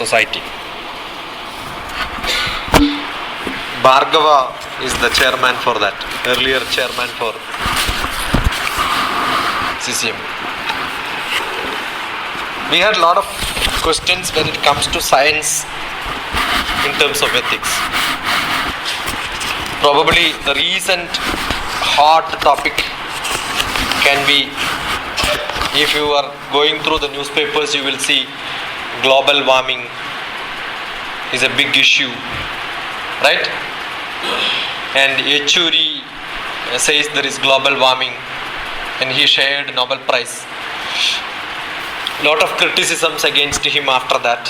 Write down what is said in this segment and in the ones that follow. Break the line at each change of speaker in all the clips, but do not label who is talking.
society. Bhargava is the chairman for that, earlier chairman for CCM. We had a lot of questions when it comes to science in terms of ethics. Probably the recent hot topic can be, if you are going through the newspapers, you will see global warming is a big issue, right? And HRDT says there is global warming, and he shared Nobel Prize. Lot of criticisms against him after that.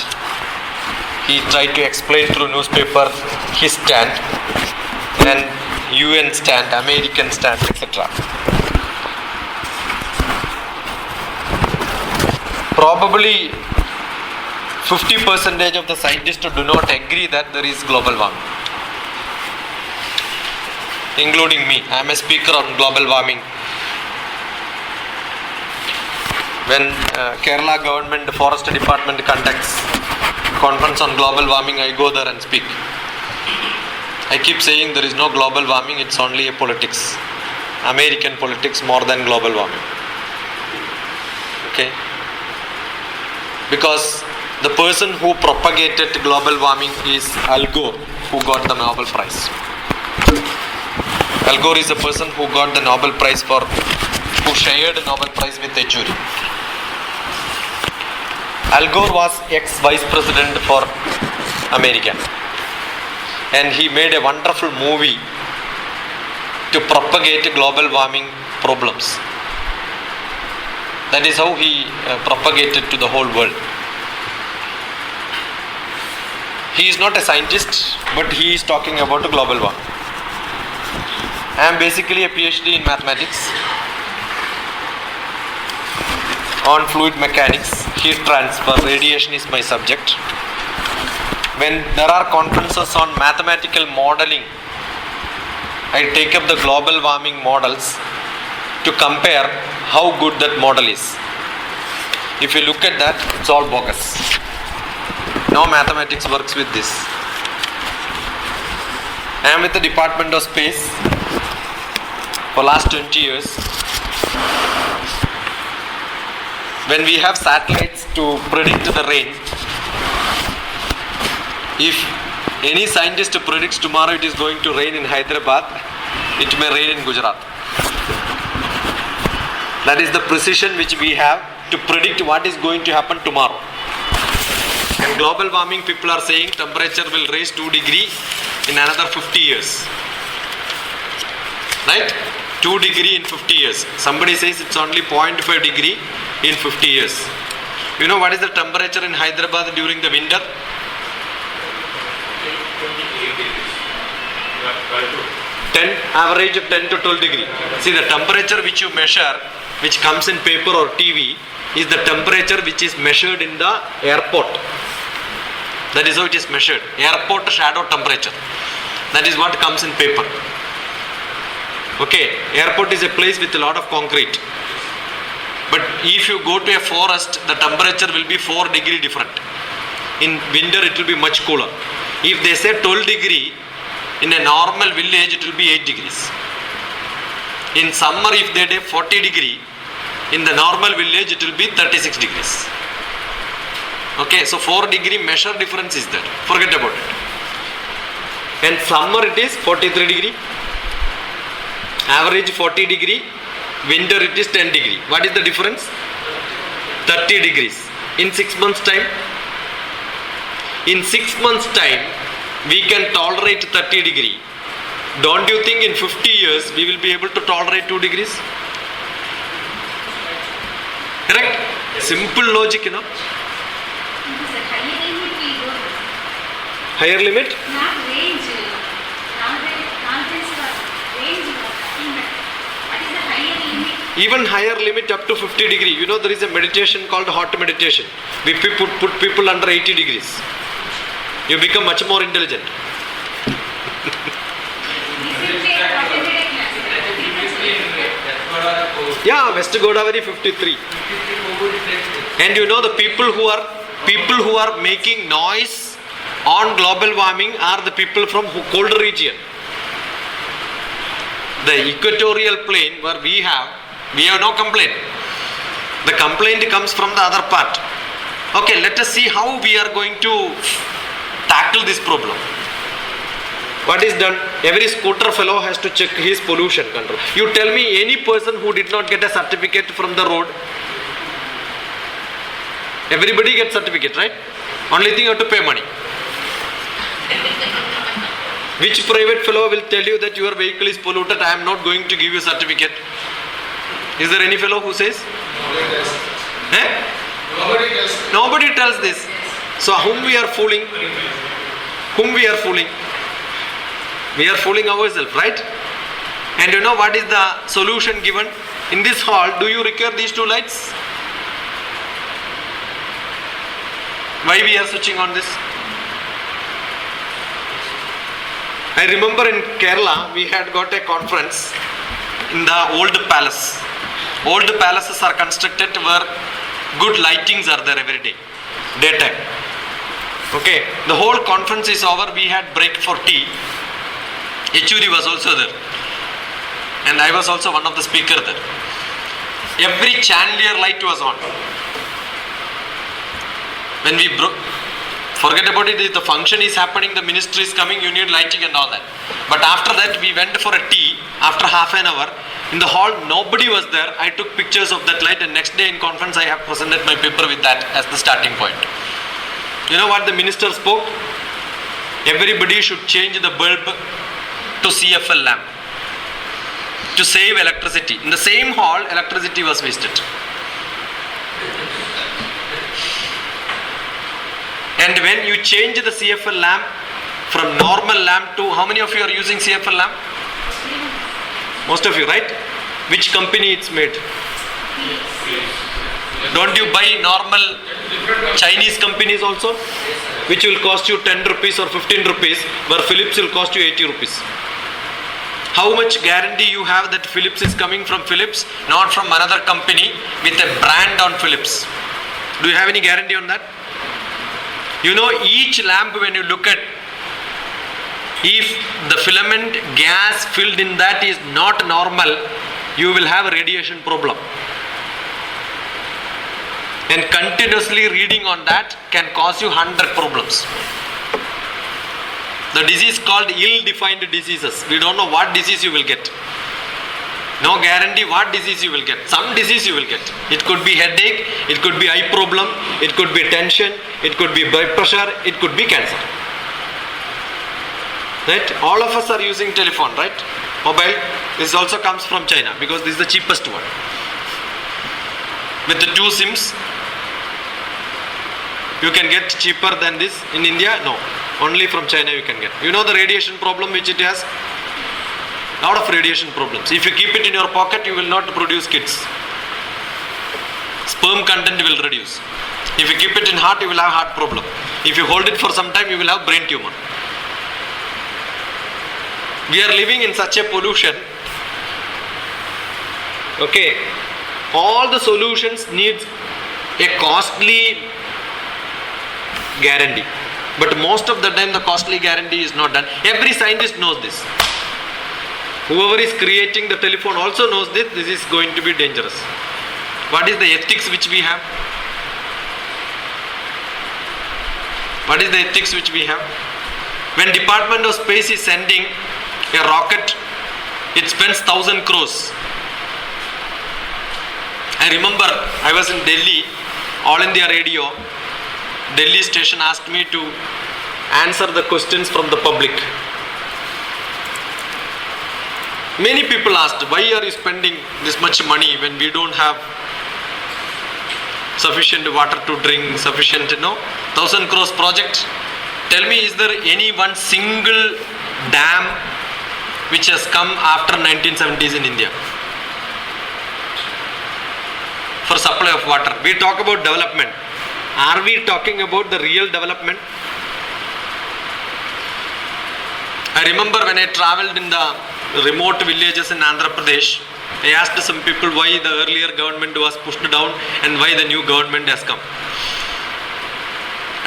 He tried to explain through newspaper his stand, and UN stand, American stand, etc. Probably 50% of the scientists do not agree that there is global warming, including me. I am a speaker on global warming. When Kerala government forest department conducts conference on global warming, I go there and speak. I keep saying there is no global warming, it's only a politics. American politics more than global warming. Okay? Because the person who propagated global warming is Al Gore, who got the Nobel Prize. Al Gore is the person who got the Nobel Prize who shared the Nobel Prize with HRDT. Al Gore was ex-vice president for America, and he made a wonderful movie to propagate global warming problems. That is how he propagated to the whole world. He is not a scientist, but he is talking about global warming. I am basically a PhD in mathematics on fluid mechanics, heat transfer, radiation is my subject. When there are conferences on mathematical modeling, I take up the global warming models to compare how good that model is. If you look at that, it's all bogus. No mathematics works with this. I am with the Department of Space for last 20 years. When we have satellites to predict the rain, if any scientist predicts tomorrow it is going to rain in Hyderabad, it may rain in Gujarat. That is the precision which we have to predict what is going to happen tomorrow. And global warming, people are saying temperature will rise 2 degrees in another 50 years. Right? 2 degrees in 50 years. Somebody says it's only 0.5 degree in 50 years. You know what is the temperature in Hyderabad during the winter? 10, average of 10 to 12 degree. See, the temperature which you measure, which comes in paper or TV, is the temperature which is measured in the airport. That is how it is measured. Airport shadow temperature. That is what comes in paper. Okay, airport is a place with a lot of concrete. But if you go to a forest, the temperature will be 4 degree different. In winter, it will be much cooler. If they say 12 degree, in a normal village, it will be 8 degrees. In summer, if they say 40 degree, in the normal village, it will be 36 degrees. Okay, so 4 degree measure difference is there. Forget about it. And summer, it is 43 degree. Average 40 degree. Winter, it is 10 degree. What is the difference? 30 degrees. In 6 months time? In 6 months time, we can tolerate 30 degree. Don't you think in 50 years, we will be able to tolerate 2 degrees? Correct? Simple logic, you know. Higher limit?
Not range.
Even higher limit up to 50 degree. You know, there is a meditation called hot meditation. We put people under 80 degrees. You become much more intelligent. Yeah, West Godavari 53. And you know, the people who are people who are making noise on global warming are the people from colder region. The equatorial plain where we have no complaint. The complaint comes from the other part. Okay, let us see how we are going to tackle this problem. What is done? Every scooter fellow has to check his pollution control. You tell me any person who did not get a certificate from the road. Everybody gets certificate, right? Only thing you have to pay money. Which private fellow will tell you that your vehicle is polluted? I am not going to give you a certificate. Is there any fellow who says? Nobody tells this. So whom we are fooling? Whom we are fooling? We are fooling ourselves, right? And you know what is the solution given? In this hall, do you require these two lights? Why we are switching on this? I remember in Kerala, we had got a conference in the old palace. Old palaces are constructed where good lightings are there every day, daytime. Okay, the whole conference is over. We had break for tea. HRDT was also there, and I was also one of the speakers there. Every chandelier light was on. When we forget about it, the function is happening, the ministry is coming, you need lighting and all that. But after that, we went for a tea. After half an hour, in the hall, nobody was there. I took pictures of that light, and next day in conference, I have presented my paper with that as the starting point. You know what the minister spoke? Everybody should change the bulb to CFL lamp to save electricity. In the same hall, electricity was wasted. And when you change the CFL lamp from normal lamp to, how many of you are using CFL lamp? Most of you, right? Which company it's made? Don't you buy normal Chinese companies also? Which will cost you 10 rupees or 15 rupees, where Philips will cost you 80 rupees. How much guarantee you have that Philips is coming from Philips, not from another company with a brand on Philips? Do you have any guarantee on that? You know, each lamp, when you look at, if the filament gas filled in that is not normal, you will have a radiation problem. And continuously reading on that can cause you 100 problems. The disease called ill-defined diseases. We don't know what disease you will get. No guarantee what disease you will get. Some disease you will get. It could be headache, it could be eye problem, it could be tension, it could be blood pressure, it could be cancer. Right? All of us are using telephone, right? Mobile. This also comes from China because this is the cheapest one. With the 2 SIMs, you can get cheaper than this. In India, no. Only from China you can get. You know the radiation problem which it has? Lot of radiation problems. If you keep it in your pocket, you will not produce kids. Sperm content will reduce. If you keep it in heart, you will have heart problem. If you hold it for some time, you will have brain tumor. We are living in such a pollution. Okay. All the solutions needs a costly guarantee. But most of the time the costly guarantee is not done. Every scientist knows this. Whoever is creating the telephone also knows this. This is going to be dangerous. What is the ethics which we have? What is the ethics which we have? When Department of Space is sending a rocket, it spends 1,000 crores. I remember I was in Delhi, All India Radio. Delhi station asked me to answer the questions from the public. Many people asked, why are you spending this much money when we don't have sufficient water to drink, sufficient, 1,000 crores project? Tell me, is there any one single dam which has come after 1970s in India for supply of water? We talk about development. Are we talking about the real development? I remember when I traveled in the remote villages in Andhra Pradesh, I asked some people why the earlier government was pushed down and why the new government has come.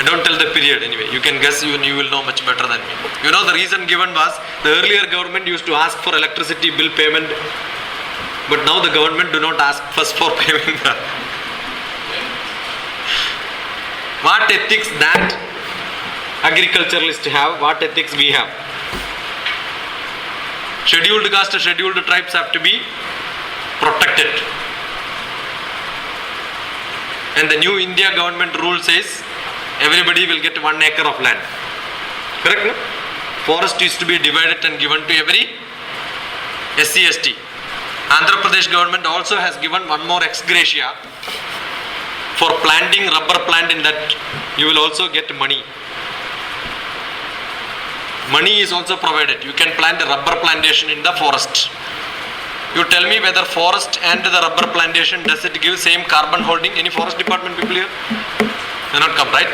I don't tell the period anyway. You can guess, you will know much better than me. You know the reason given was the earlier government used to ask for electricity bill payment, but now the government do not ask first for payment. What ethics that agriculturalists have, what ethics we have. Scheduled caste, scheduled tribes have to be protected. And the new India government rule says everybody will get 1 acre of land. Correct, no? Forest is to be divided and given to every SC, ST. Andhra Pradesh government also has given one more ex gratia for planting rubber plant. In that you will also get money. Money is also provided. You can plant a rubber plantation in the forest. You tell me whether forest and the rubber plantation, does it give same carbon holding? Any forest department people here? They not come, right?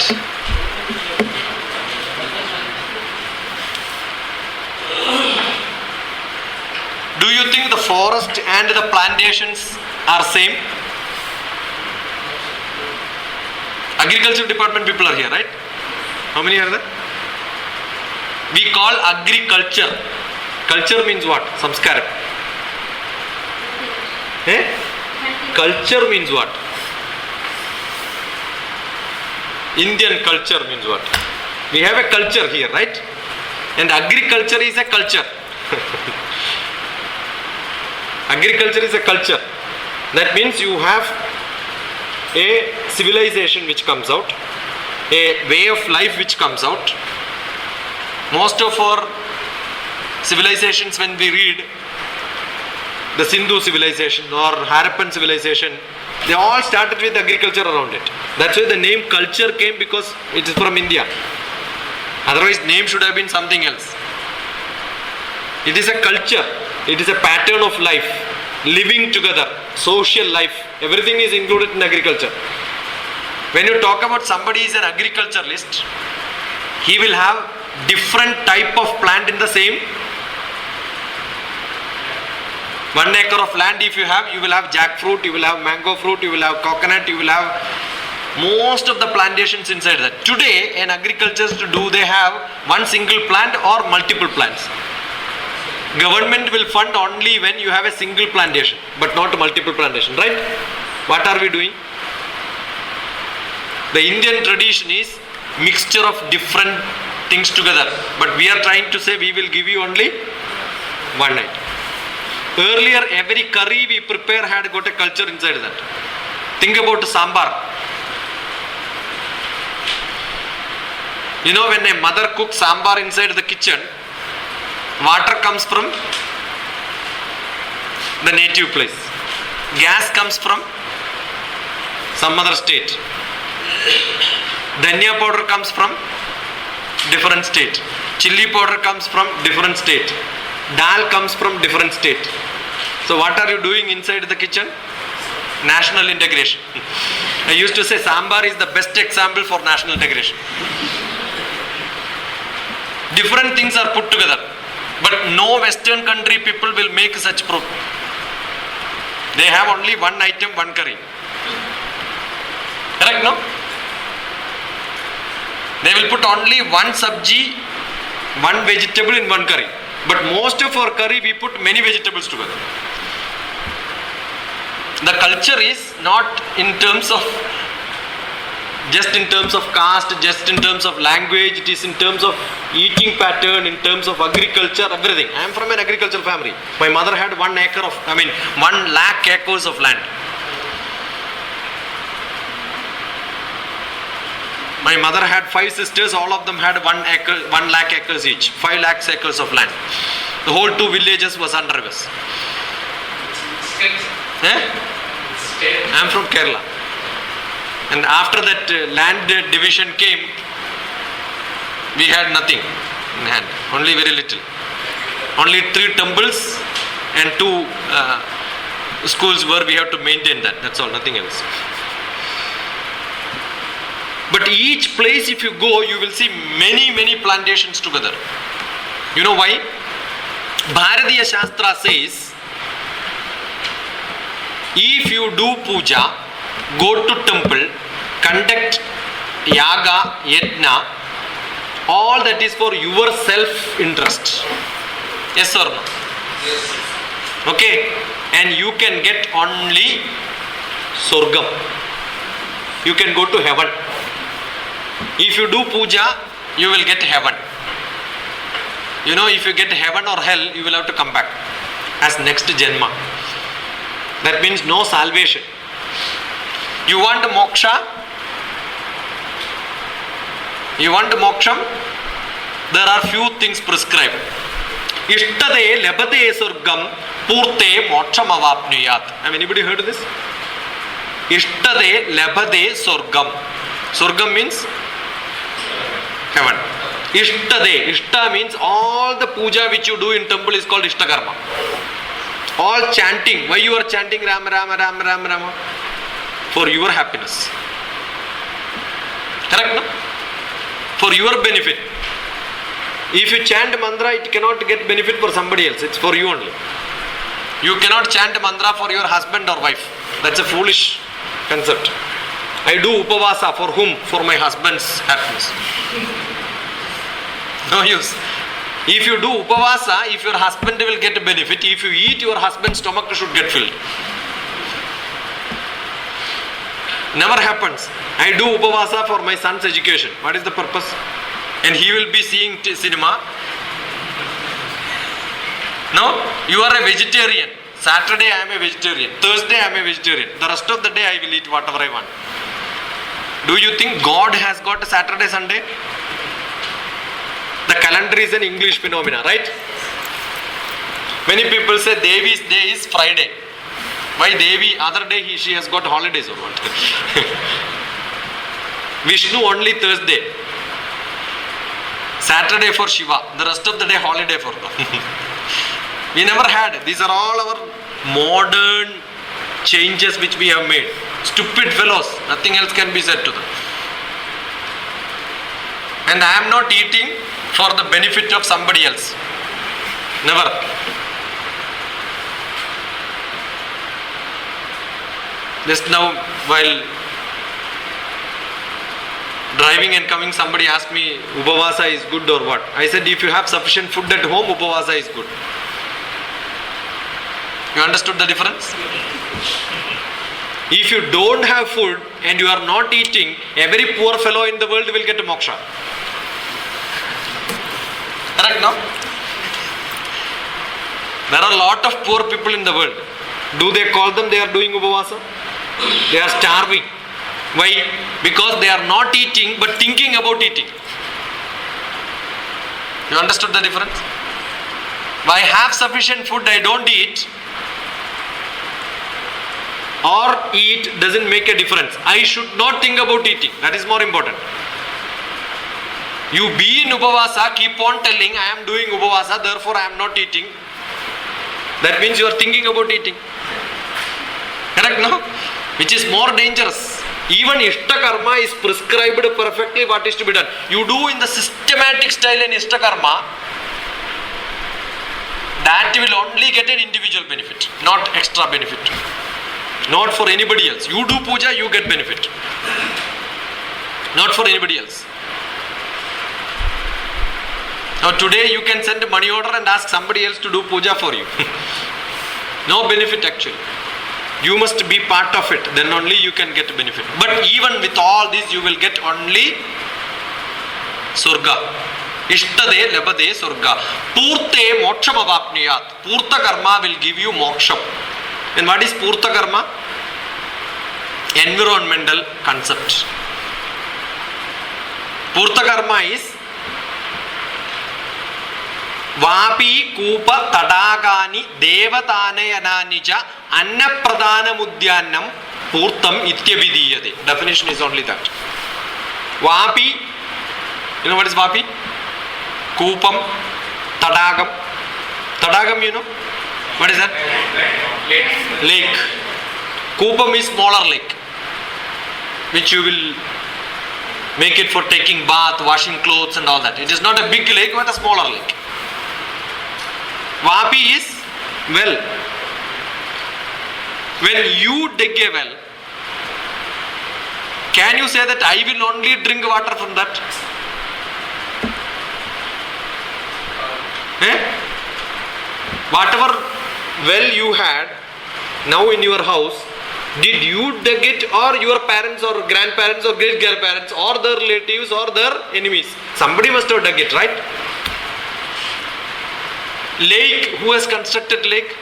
Do you think the forest and the plantations are same? Agriculture department people are here, right? How many are there? We call agriculture. Culture means what? Samskaram. Culture means what? Indian culture means what? We have a culture here, right? And agriculture is a culture. Agriculture is a culture. That means you have a civilization which comes out, a way of life which comes out. Most of our civilizations, when we read the Sindhu civilization or Harappan civilization, they all started with agriculture around it. That's why the name culture came, because it is from India. Otherwise name should have been something else. It is a culture. It is a pattern of life, living together, social life. Everything is included in agriculture. When you talk about somebody is an agriculturalist, he will have different type of plant in the same 1 acre of land. If you have, you will have jackfruit, you will have mango fruit, you will have coconut, you will have most of the plantations inside that. Today, an agriculturist, do they have one single plant or multiple plants? Government will fund only when you have a single plantation, but not multiple plantation, right? What are we doing? The Indian tradition is mixture of different things together, but we are trying to say we will give you only one night. Earlier, every curry we prepare had got a culture inside that. Think about sambar. You know, when a mother cooks sambar inside the kitchen, water comes from the native place. Gas comes from some other state. Dhania powder comes from different state. Chili powder comes from different state. Dal comes from different state. So what are you doing inside the kitchen? National integration. I used to say sambar is the best example for national integration. Different things are put together, but no Western country people will make such proof. They have only one item, one curry. Correct, no? They will put only one sabji, one vegetable in one curry. But most of our curry we put many vegetables together. The culture is not in terms of caste, just in terms of language. It is in terms of eating pattern, in terms of agriculture, everything. I am from an agricultural family. My mother had 1 lakh acres of land. My mother had 5 sisters, all of them had 1 lakh acres each, 5 lakhs acres of land. The whole 2 villages was under us. I am from Kerala. And after that land division came, we had nothing in hand, only very little. Only 3 temples and 2 schools where we have to maintain that. That's all, nothing else. But each place if you go, you will see many plantations together. You know why? Bharatiya Shastra says, if you do puja, go to temple, conduct yaga, yajna, all that is for your self-interest. Yes or no?
Yes.
Okay, and you can get only Surgam. You can go to heaven. If you do puja, you will get heaven. You know, if you get heaven or hell, you will have to come back as next Janma. That means no salvation. You want moksha? You want moksham? There are few things prescribed. Ishtade lebate surgam purte moksham avapnuyat. Have anybody heard of this? Ishtade lebate surgam. Surgam means heaven. Ishtade. Ishta means all the puja which you do in temple is called Ishtakarma. All chanting. Why you are chanting Rama Rama Rama Rama Rama? For your happiness. Correct, no? For your benefit. If you chant mantra, it cannot get benefit for somebody else. It's for you only. You cannot chant mantra for your husband or wife. That's a foolish concept. I do upavasa for whom? For my husband's happiness. No use. If you do upavasa, if your husband will get a benefit, if you eat, your husband's stomach should get filled. Never happens. I do upavasa for my son's education. What is the purpose? And he will be seeing cinema. No, you are a vegetarian. Saturday I am a vegetarian. Thursday I am a vegetarian. The rest of the day I will eat whatever I want. Do you think God has got a Saturday, Sunday? The calendar is an English phenomena, right? Many people say Devi's day is Friday. Why Devi? Other day she has got holidays or what? Vishnu only Thursday. Saturday for Shiva. The rest of the day holiday for them. We never had. These are all our modern changes which we have made. Stupid fellows. Nothing else can be said to them. And I am not eating for the benefit of somebody else. Never. Just now while driving and coming, somebody asked me, Upavasa is good or what? I said, if you have sufficient food at home, Upavasa is good. You understood the difference? If you don't have food and you are not eating, every poor fellow in the world will get moksha. Correct, no? There are a lot of poor people in the world. Do they call them they are doing Upavasa? They are starving. Why? Because they are not eating but thinking about eating. You understood the difference? I have sufficient food, I don't eat, or eat doesn't make a difference. I should not think about eating. That is more important. You be in Upavasa, keep on telling I am doing Upavasa, therefore I am not eating. That means you are thinking about eating. Correct, no? Which is more dangerous. Even Ishtakarma is prescribed perfectly what is to be done. You do in the systematic style in Ishtakarma, that will only get an individual benefit, not extra benefit. Not for anybody else. You do puja, you get benefit. Not for anybody else. Now today you can send a money order and ask somebody else to do puja for you. No benefit actually. You must be part of it, then only you can get benefit. But even with all this, you will get only Surga. Ishtade lebade Surga. Purte moksham avapniyat. Purta karma will give you moksham. And what is Purta karma? Environmental concept. Purta karma is Vapi Kupa Tadagani Devatanayana cha Annapradana Mudyanam Purtam Ityabidiyade. Definition is only that. Vapi, you know what is Vapi? Kupam, Tadagam. Tadagam, you know? What is that? Lake. Kupam is smaller lake, which you will make it for taking bath, washing clothes and all that. It is not a big lake, but a smaller lake. Vapi is well. When you dig a well, Can you say that I will only drink water from that? Whatever well you had now in your house, did you dig it, or your parents or grandparents or great grandparents or their relatives or their enemies? Somebody must have dug it, right? Lake, who has constructed lake?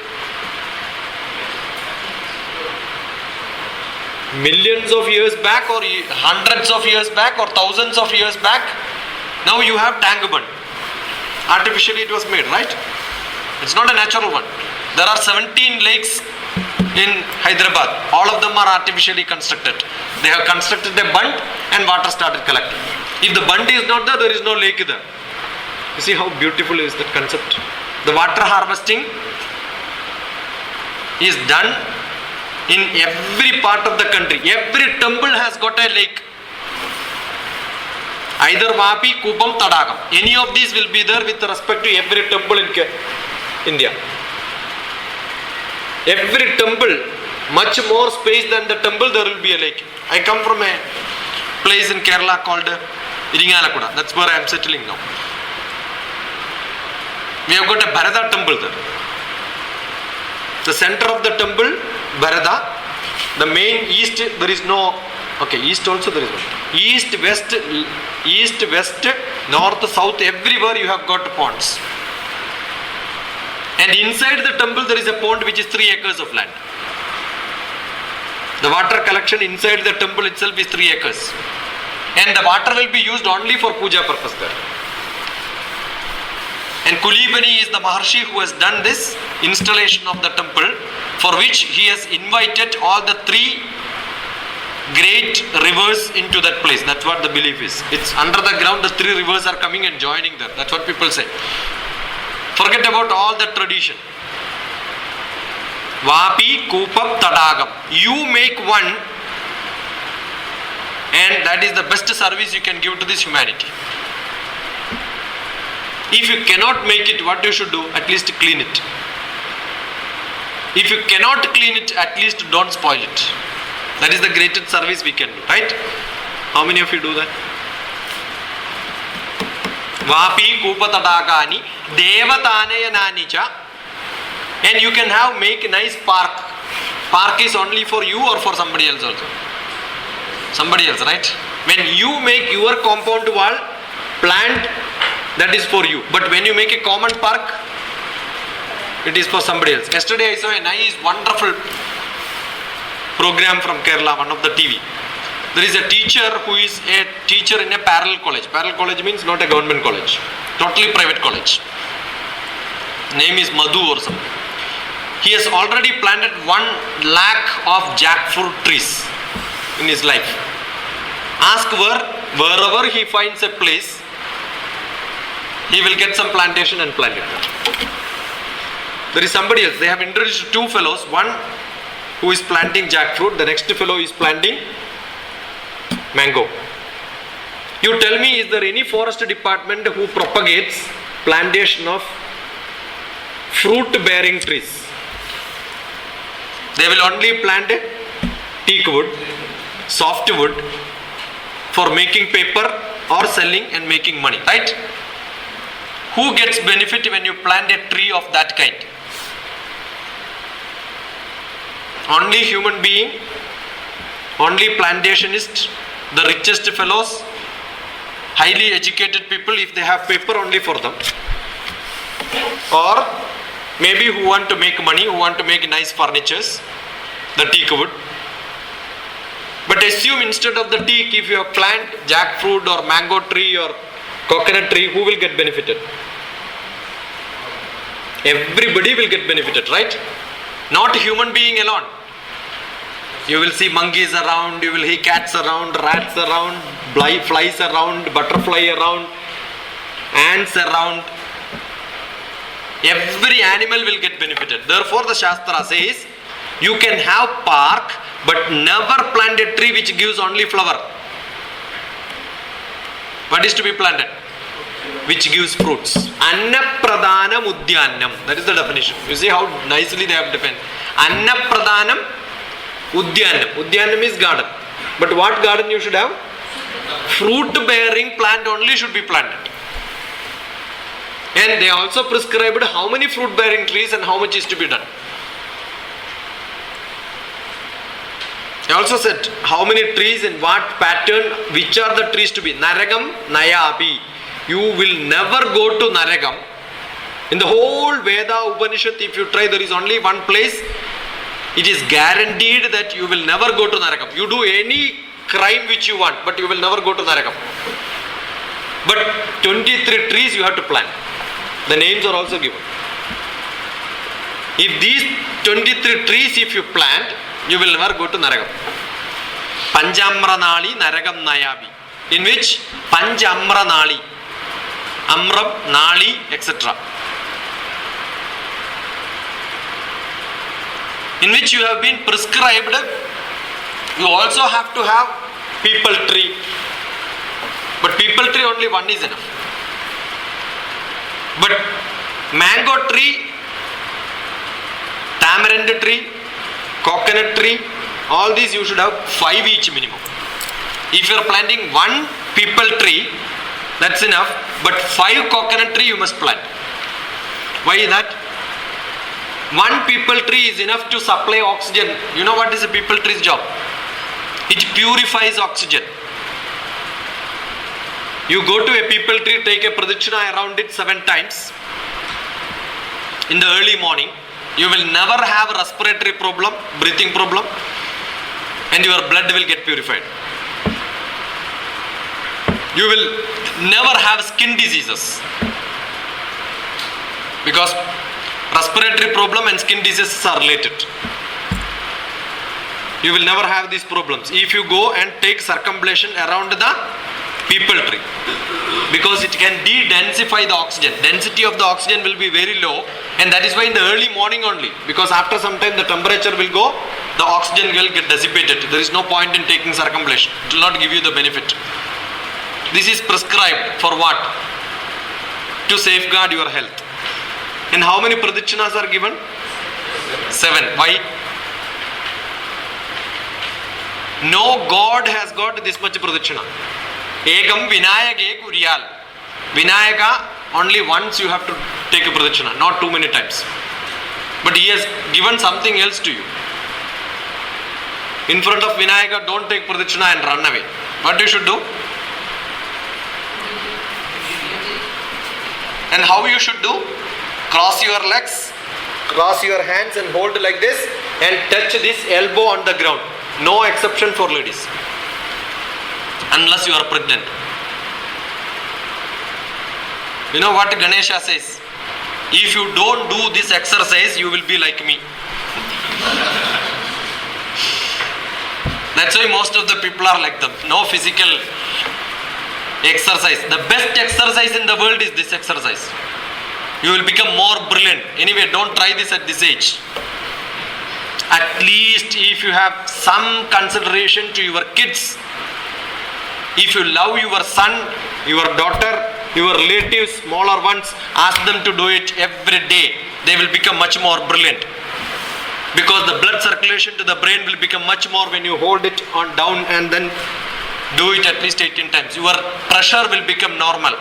Millions of years back, or hundreds of years back, or thousands of years back. Now you have tank bund. Artificially it was made, right? It's not a natural one. There are 17 lakes in Hyderabad. All of them are artificially constructed. They have constructed a bund and water started collecting. If the bund is not there, there is no lake there. You see how beautiful is that concept? The water harvesting is done in every part of the country. Every temple has got a lake. Either Vapi, Kupam, Tadagam. Any of these will be there with respect to every temple in India. Every temple, much more space than the temple, there will be a lake. I come from a place in Kerala called Iringalakuda. That's where I am settling now. We have got a Bharata temple there. The center of the temple, Bharata. The main east, there is no. Okay, east also there is one. East, west, north, south, everywhere you have got ponds. And inside the temple there is a pond which is 3 acres of land. The water collection inside the temple itself is 3 acres. And the water will be used only for puja purpose there. And Kulibani is the Maharshi who has done this installation of the temple, for which he has invited all the 3 great rivers into that place. That's what the belief is. It's under the ground, the 3 rivers are coming and joining there. That's what people say. Forget about all the tradition. Vapi, Kupam, Tadagam. You make one, and that is the best service you can give to this humanity. If you cannot make it, what you should do? At least clean it. If you cannot clean it, at least don't spoil it. That is the greatest service we can do, right? How many of you do that? Vapi, Kupa, Tadagani, Devatanayanicha. And you can make a nice park. Park is only for you or for somebody else also? Somebody else, right? When you make your compound wall, plant, that is for you. But when you make a common park, it is for somebody else. Yesterday I saw a nice, wonderful program from Kerala, one of the TV. There is a teacher who is a teacher in a parallel college. Parallel college means not a government college. Totally private college. Name is Madhu or something. He has already planted 1 lakh of jackfruit trees in his life. Ask wherever he finds a place, he will get some plantation and plant it. There is somebody else. They have introduced 2 fellows. One who is planting jackfruit. The next fellow is planting mango. You tell me, is there any forest department who propagates plantation of fruit bearing trees? They will only plant teak wood, soft wood for making paper or selling and making money, right? Who gets benefit when you plant a tree of that kind? Only human being, only plantationist, the richest fellows, highly educated people, if they have paper, only for them. Or maybe who want to make money, who want to make nice furnitures, the teak wood. But assume instead of the teak, if you have plant jackfruit or mango tree or coconut tree, who will get benefited? Everybody will get benefited, right? Not a human being alone. You will see monkeys around, you will see cats around, rats around, flies around, butterfly around, ants around. Every animal will get benefited. Therefore the Shastra says, you can have park, but never plant a tree which gives only flower. What is to be planted? Which gives fruits. Annapradhanam Udyanam. That is the definition. You see how nicely they have defined. Annapradhanam Udyanam. Udyanam is garden. But what garden you should have? Fruit bearing plant only should be planted. And they also prescribed how many fruit bearing trees and how much is to be done. They also said how many trees and what pattern, which are the trees to be. Naragam, Nayabi. You will never go to Naragam. In the whole Veda Upanishad, if you try, there is only one place. It is guaranteed that you will never go to Naragam. You do any crime which you want, but you will never go to Naragam. But 23 trees you have to plant. The names are also given. If these 23 trees if you plant, you will never go to Naragam. Panjamra Nali Naragam Nayabi. In which Panjamra Nali, Amram, Nali, etc. In which you have been prescribed, you also have to have people tree. But people tree only one is enough. But mango tree, tamarind tree, coconut tree, all these you should have 5 each minimum. If you are planting one people tree, that's enough, but 5 coconut tree you must plant. Why is that? One people tree is enough to supply oxygen. You know what is a people tree's job? It purifies oxygen. You go to a people tree, take a pradakshina around it 7 times in the early morning. You will never have a respiratory problem, breathing problem, and your blood will get purified. You will never have skin diseases, because respiratory problem and skin diseases are related. You will never have these problems if you go and take circumambulation around the people tree, because it can de-densify the oxygen. Density of the oxygen will be very low, and that is why in the early morning only, because after some time the temperature will go, the oxygen will get dissipated. There is no point in taking circumambulation. It will not give you the benefit. This is prescribed for what? To safeguard your health. And how many pradikshinas are given? 7. Why? No God has got this much pradakshina. Ekam Vinayage Kuryal. Vinayaka, only once you have to take a pradakshina, not too many times. But he has given something else to you. In front of Vinayaka, don't take pradakshina and run away. What you should do? And how you should do? Cross your legs, cross your hands and hold like this and touch this elbow on the ground. No exception for ladies, unless you are pregnant. You know what Ganesha says? If you don't do this exercise, you will be like me. That's why most of the people are like them. No physical exercise. The best exercise in the world is this exercise. You will become more brilliant. Anyway, don't try this at this age. At least if you have some consideration to your kids, if you love your son, your daughter, your relatives, smaller ones, ask them to do it every day. They will become much more brilliant. Because the blood circulation to the brain will become much more when you hold it on down and then do it at least 18 times. Your pressure will become normal.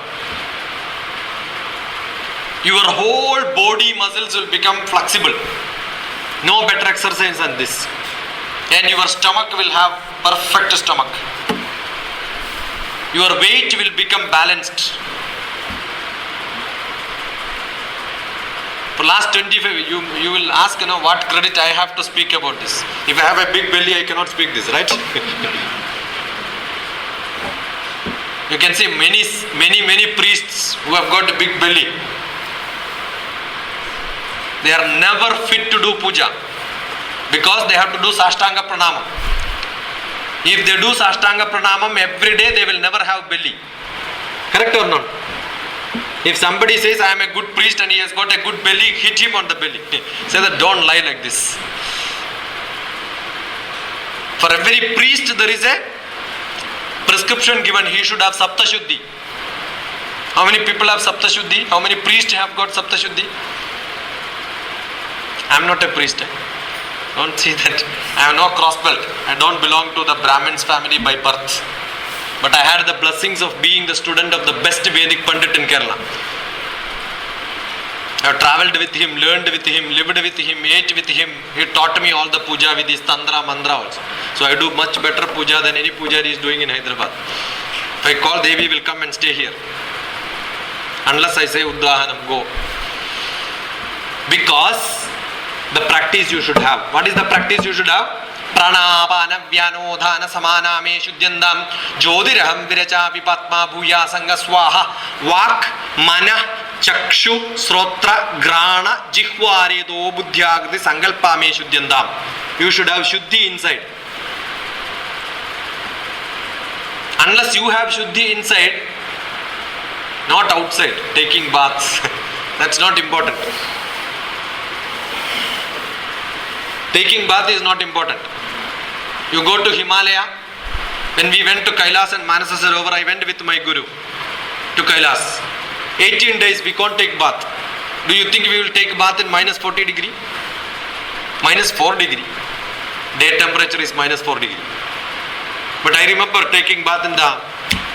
Your whole body muscles will become flexible. No better exercise than this. And your stomach will have perfect stomach. Your weight will become balanced. For last 25, you will ask, what credit I have to speak about this. If I have a big belly, I cannot speak this, right? You can see many priests who have got a big belly. They are never fit to do puja because they have to do Sashtanga Pranamam. If they do Sashtanga Pranamam every day, they will never have belly. Correct or not? If somebody says, I am a good priest and he has got a good belly, hit him on the belly. Say that, don't lie like this. For every priest, there is a prescription given. He should have Saptashuddhi. How many people have Saptashuddhi? How many priests have got Saptashuddhi? I am not a priest. Don't see that. I have no cross belt. I don't belong to the Brahmin's family by birth. But I had the blessings of being the student of the best Vedic Pandit in Kerala. I have travelled with him, learned with him, lived with him, ate with him. He taught me all the puja with his Tandra Mandra also. So I do much better puja than any puja he is doing in Hyderabad. If I call Devi, will come and stay here. Unless I say Uddhahanam, go. Because the practice you should have. What is the practice you should have? Pranapana Vyanodhana Samaname Shuddhyandam Jodiraham Viracha Vipatma Bhuya Sanga Swaha Vak Mana Chakshu Srotra Grana Jihwaredo Buddhyagati Sangalpame Shuddhyandam. You should have Shuddhi inside. Unless you have Shuddhi inside, not outside, taking baths. That's not important. Taking bath is not important. You go to Himalaya. When we went to Kailas and Manasa Sarovar, I went with my guru to Kailas. 18 days we can't take bath. Do you think we will take bath in minus 40 degree? Minus 4 degree. Day temperature is minus 4 degree. But I remember taking bath in the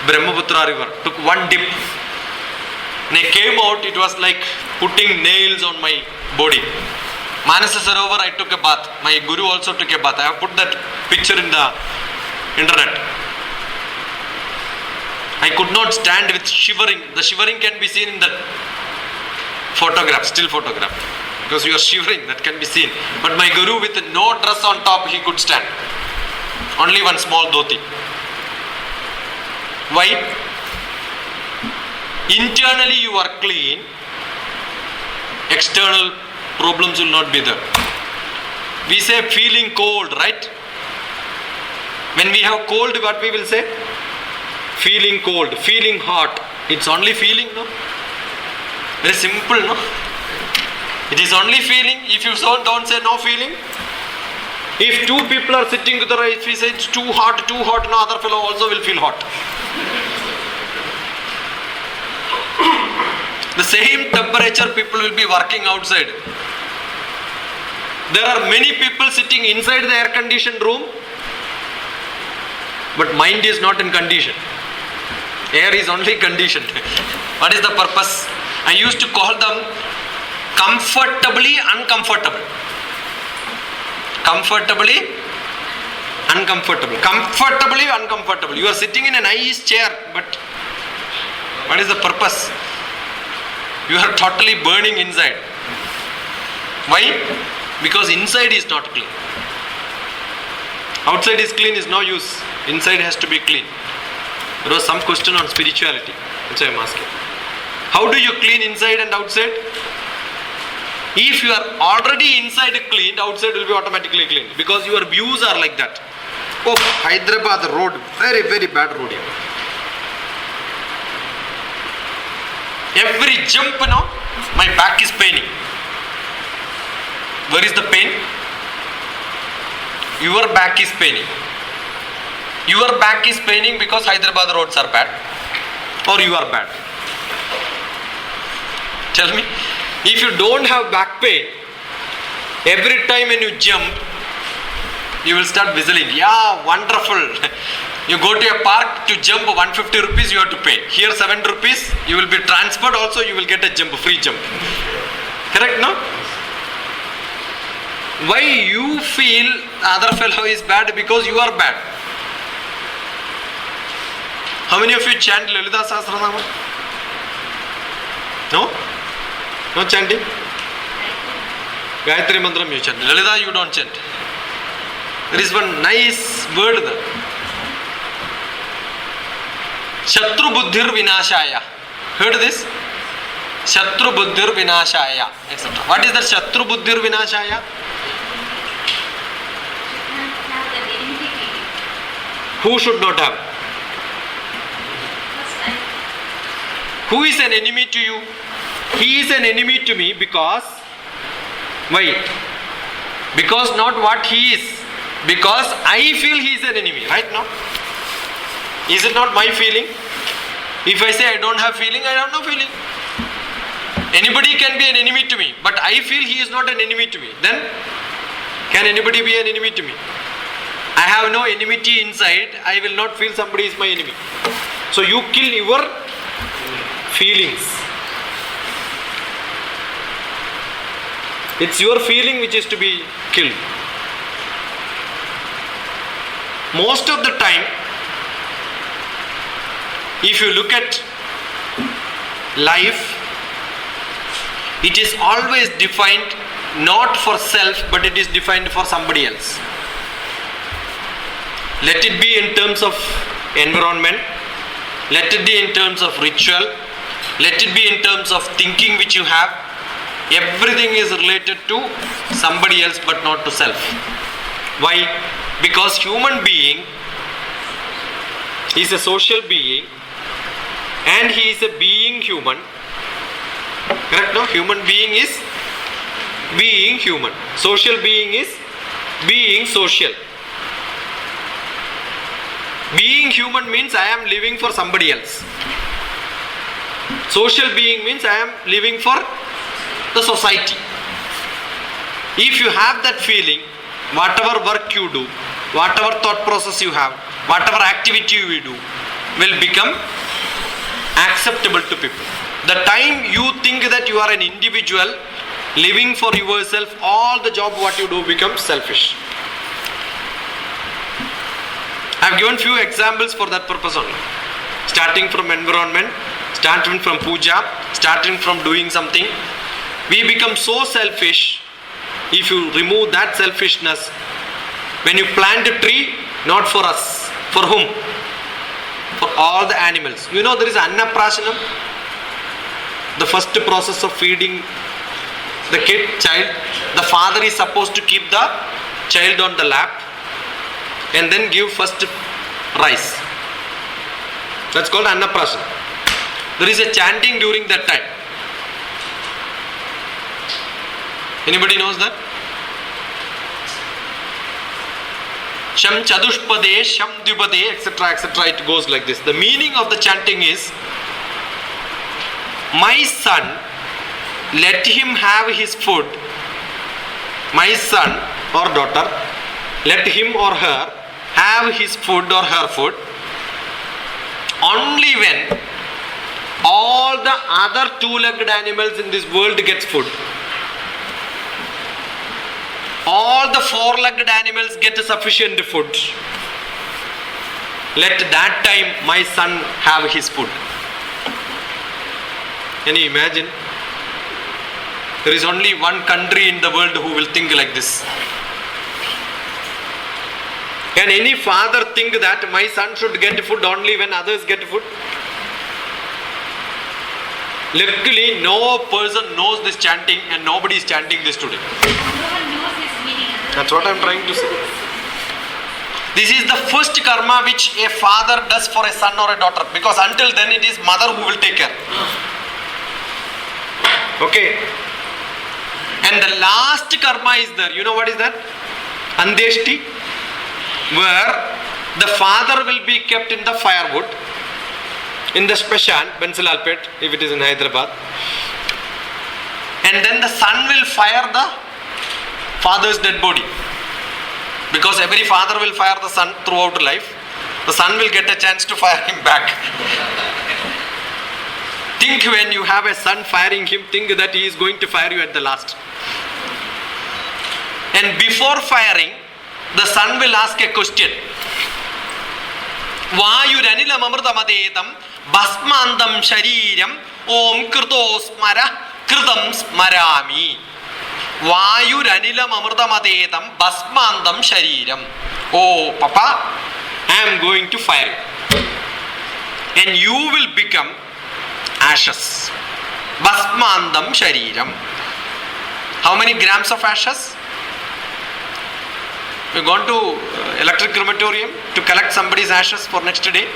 Brahmaputra river. Took one dip. When I came out, it was like putting nails on my body. Manasa Sarovar, I took a bath. My guru also took a bath. I have put that picture in the internet. I could not stand with shivering. The shivering can be seen in the photograph, still photograph. Because you are shivering, that can be seen. But my guru with no dress on top, he could stand. Only one small dhoti. Why? Internally you are clean. External problems will not be there. We say feeling cold, right? When we have cold, what we will say? Feeling cold, feeling hot. It's only feeling, no? Very simple, no? It is only feeling. If you don't say no feeling. If two people are sitting together, if we say it's too hot, no other fellow also will feel hot. The same temperature people will be working outside. There are many people sitting inside the air-conditioned room, but mind is not in condition. Air is only conditioned. What is the purpose? I used to call them comfortably uncomfortable. Comfortably uncomfortable. Comfortably uncomfortable. You are sitting in a nice chair, but what is the purpose? You are totally burning inside. Why? Because inside is not clean. Outside is clean is no use. Inside has to be clean. There was some question on spirituality, which I am asking. How do you clean inside and outside? If you are already inside cleaned, outside will be automatically cleaned. Because your views are like that. Oh, Hyderabad road, very, very bad road here. Every jump, my back is paining. Where is the pain? Your back is paining. Your back is paining because Hyderabad roads are bad, or you are bad. Tell me, if you don't have back pain, every time when you jump, you will start whistling. Yeah, wonderful. You go to a park to jump 150 rupees, you have to pay. Here 7 rupees, you will be transferred also, you will get a jump, free jump. Correct, no? Why you feel the other fellow is bad? Because you are bad. How many of you chant Lalita Sahasranama? No? No chanting? Gayatri Mantram you chant. Lalita you don't chant. There is one nice word there. Shatru Buddhir Vinashaya. Heard this? Shatru Buddhir Vinashaya, etc. What is that Shatru Buddhir Vinashaya? Who should not have? Who is an enemy to you? He is an enemy to me because, why? Because not what he is. Because I feel he is an enemy, right now? Is it not my feeling? If I say I don't have feeling, I don't have feeling. Anybody can be an enemy to me, but I feel he is not an enemy to me. Then Can anybody be an enemy to me? I have no enmity inside. I will not feel somebody is my enemy. So you kill your feelings. It's your feeling which is to be killed. Most of the time, if you look at life, it is always defined not for self, but it is defined for somebody else. Let it be in terms of environment, let it be in terms of ritual, let it be in terms of thinking which you have. Everything is related to somebody else but not to self. Why? Because human being is a social being and he is a being human. Correct? No? Human being is being human. Social being is being social. Being human means I am living for somebody else. Social being means I am living for the society. If you have that feeling, whatever work you do, whatever thought process you have, whatever activity you do will become acceptable to people. The time you think that you are an individual living for yourself, all the job what you do becomes selfish. I have given few examples for that purpose only. Starting from environment, starting from puja, starting from doing something. We become so selfish. If you remove that selfishness, when you plant a tree, not for us, for whom? For all the animals. You know there is annaprashanam, the first process of feeding the child. The father is supposed to keep the child on the lap and then give first rice. That's called annaprashanam. There is a chanting during that time. Anybody knows that? Sham Chadushpade, Sham Dvipade, etc., etc. It goes like this. The meaning of the chanting is, my son, let him have his food. My son or daughter, let him or her have his food or her food only when all the other two-legged animals in this world gets food. All the four-legged animals get sufficient food. Let that time my son have his food. Can you imagine? There is only one country in the world who will think like this. Can any father think that my son should get food only when others get food? Luckily, no person knows this chanting and nobody is chanting this today. That's what I am trying to say. This is the first karma which a father does for a son or a daughter, because until then it is mother who will take care. Okay. And the last karma is there. You know what is that? Andeshti, where the father will be kept in the firewood, in the Speshan, Bensalalpet, if it is in Hyderabad. And then the son will fire the father's dead body. Because every father will fire the son throughout life. The son will get a chance to fire him back. Think when you have a son firing him, think that he is going to fire you at the last. And before firing, the son will ask a question. Vayuranilam amrtamadetam basmandam shariram om krtosmara kritam smarami. Vayuranilam amrtamadetam basmandam shariram. Oh Papa, I am going to fire you. And you will become ashes. Basmandam shariram. How many grams of ashes? We gone to electric crematorium to collect somebody's ashes for next day.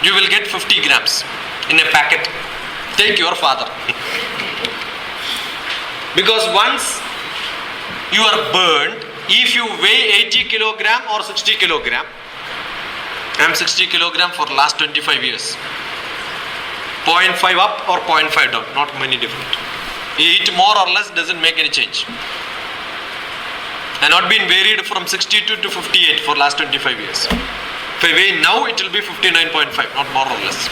You will get 50 grams in a packet. Take your father. Because once you are burned, if you weigh 80 kilogram or 60 kilogram, I am 60 kilogram for last 25 years. 0.5 up or 0.5 down, not many different. Eat more or less doesn't make any change. and not been varied from 62 to 58 for last 25 years. If I weigh now, it will be 59.5, not more or less.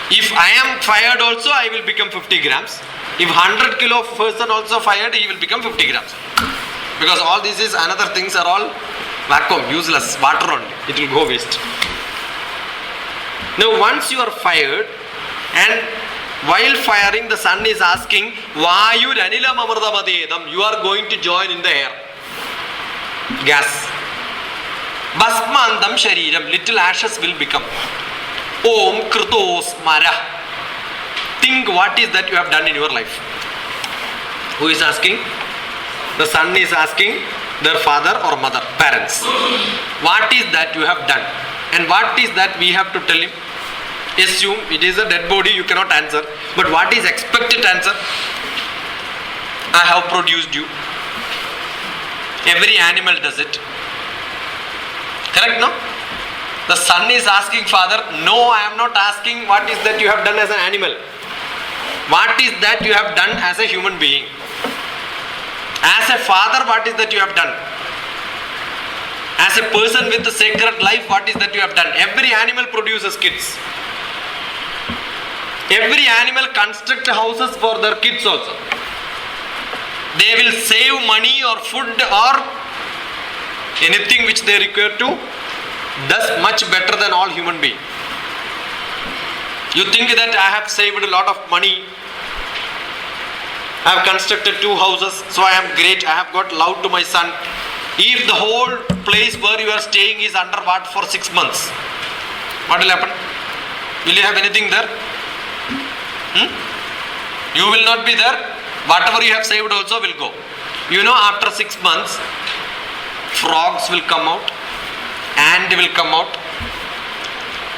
If I am fired also, I will become 50 grams. If 100 kilo person also fired, he will become 50 grams. Because all this is another things are all vacuum, useless, water only. It will go waste. Now once you are fired, and while firing the sun is asking, Vayu Ranilam Amrdamadedam, you are going to join in the air. Gas. Basmandam Shariram, little ashes will become. Om Kritos Mara. Think what is that you have done in your life. Who is asking? The son is asking their father or mother, parents. What is that you have done? And what is that we have to tell him? Assume it is a dead body, you cannot answer. But what is expected answer? I have produced you. Every animal does it. Correct, no? The son is asking father, no, I am not asking what is that you have done as an animal. What is that you have done as a human being? As a father, what is that you have done? As a person with a sacred life, what is that you have done? Every animal produces kids. Every animal constructs houses for their kids also. They will save money or food or anything which they require to, does much better than all human beings. You think that I have saved a lot of money, I have constructed 2 houses, so I am great, I have got love to my son. If the whole place where you are staying is underwater for 6 months, what will happen? Will you have anything there? You will not be there. Whatever you have saved also will go. You know, after 6 months, frogs will come out, ant will come out,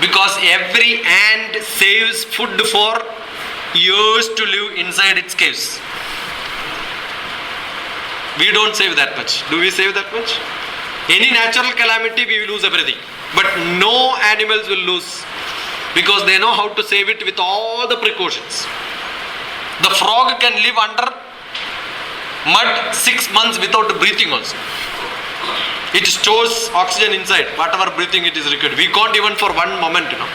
because every ant saves food for years to live inside its caves. We don't save that much. Do we save that much? Any natural calamity, we will lose everything. But no animals will lose, because they know how to save it with all the precautions. The frog can live under mud 6 months without breathing also. It stores oxygen inside, whatever breathing it is required. We can't even for one moment, you know.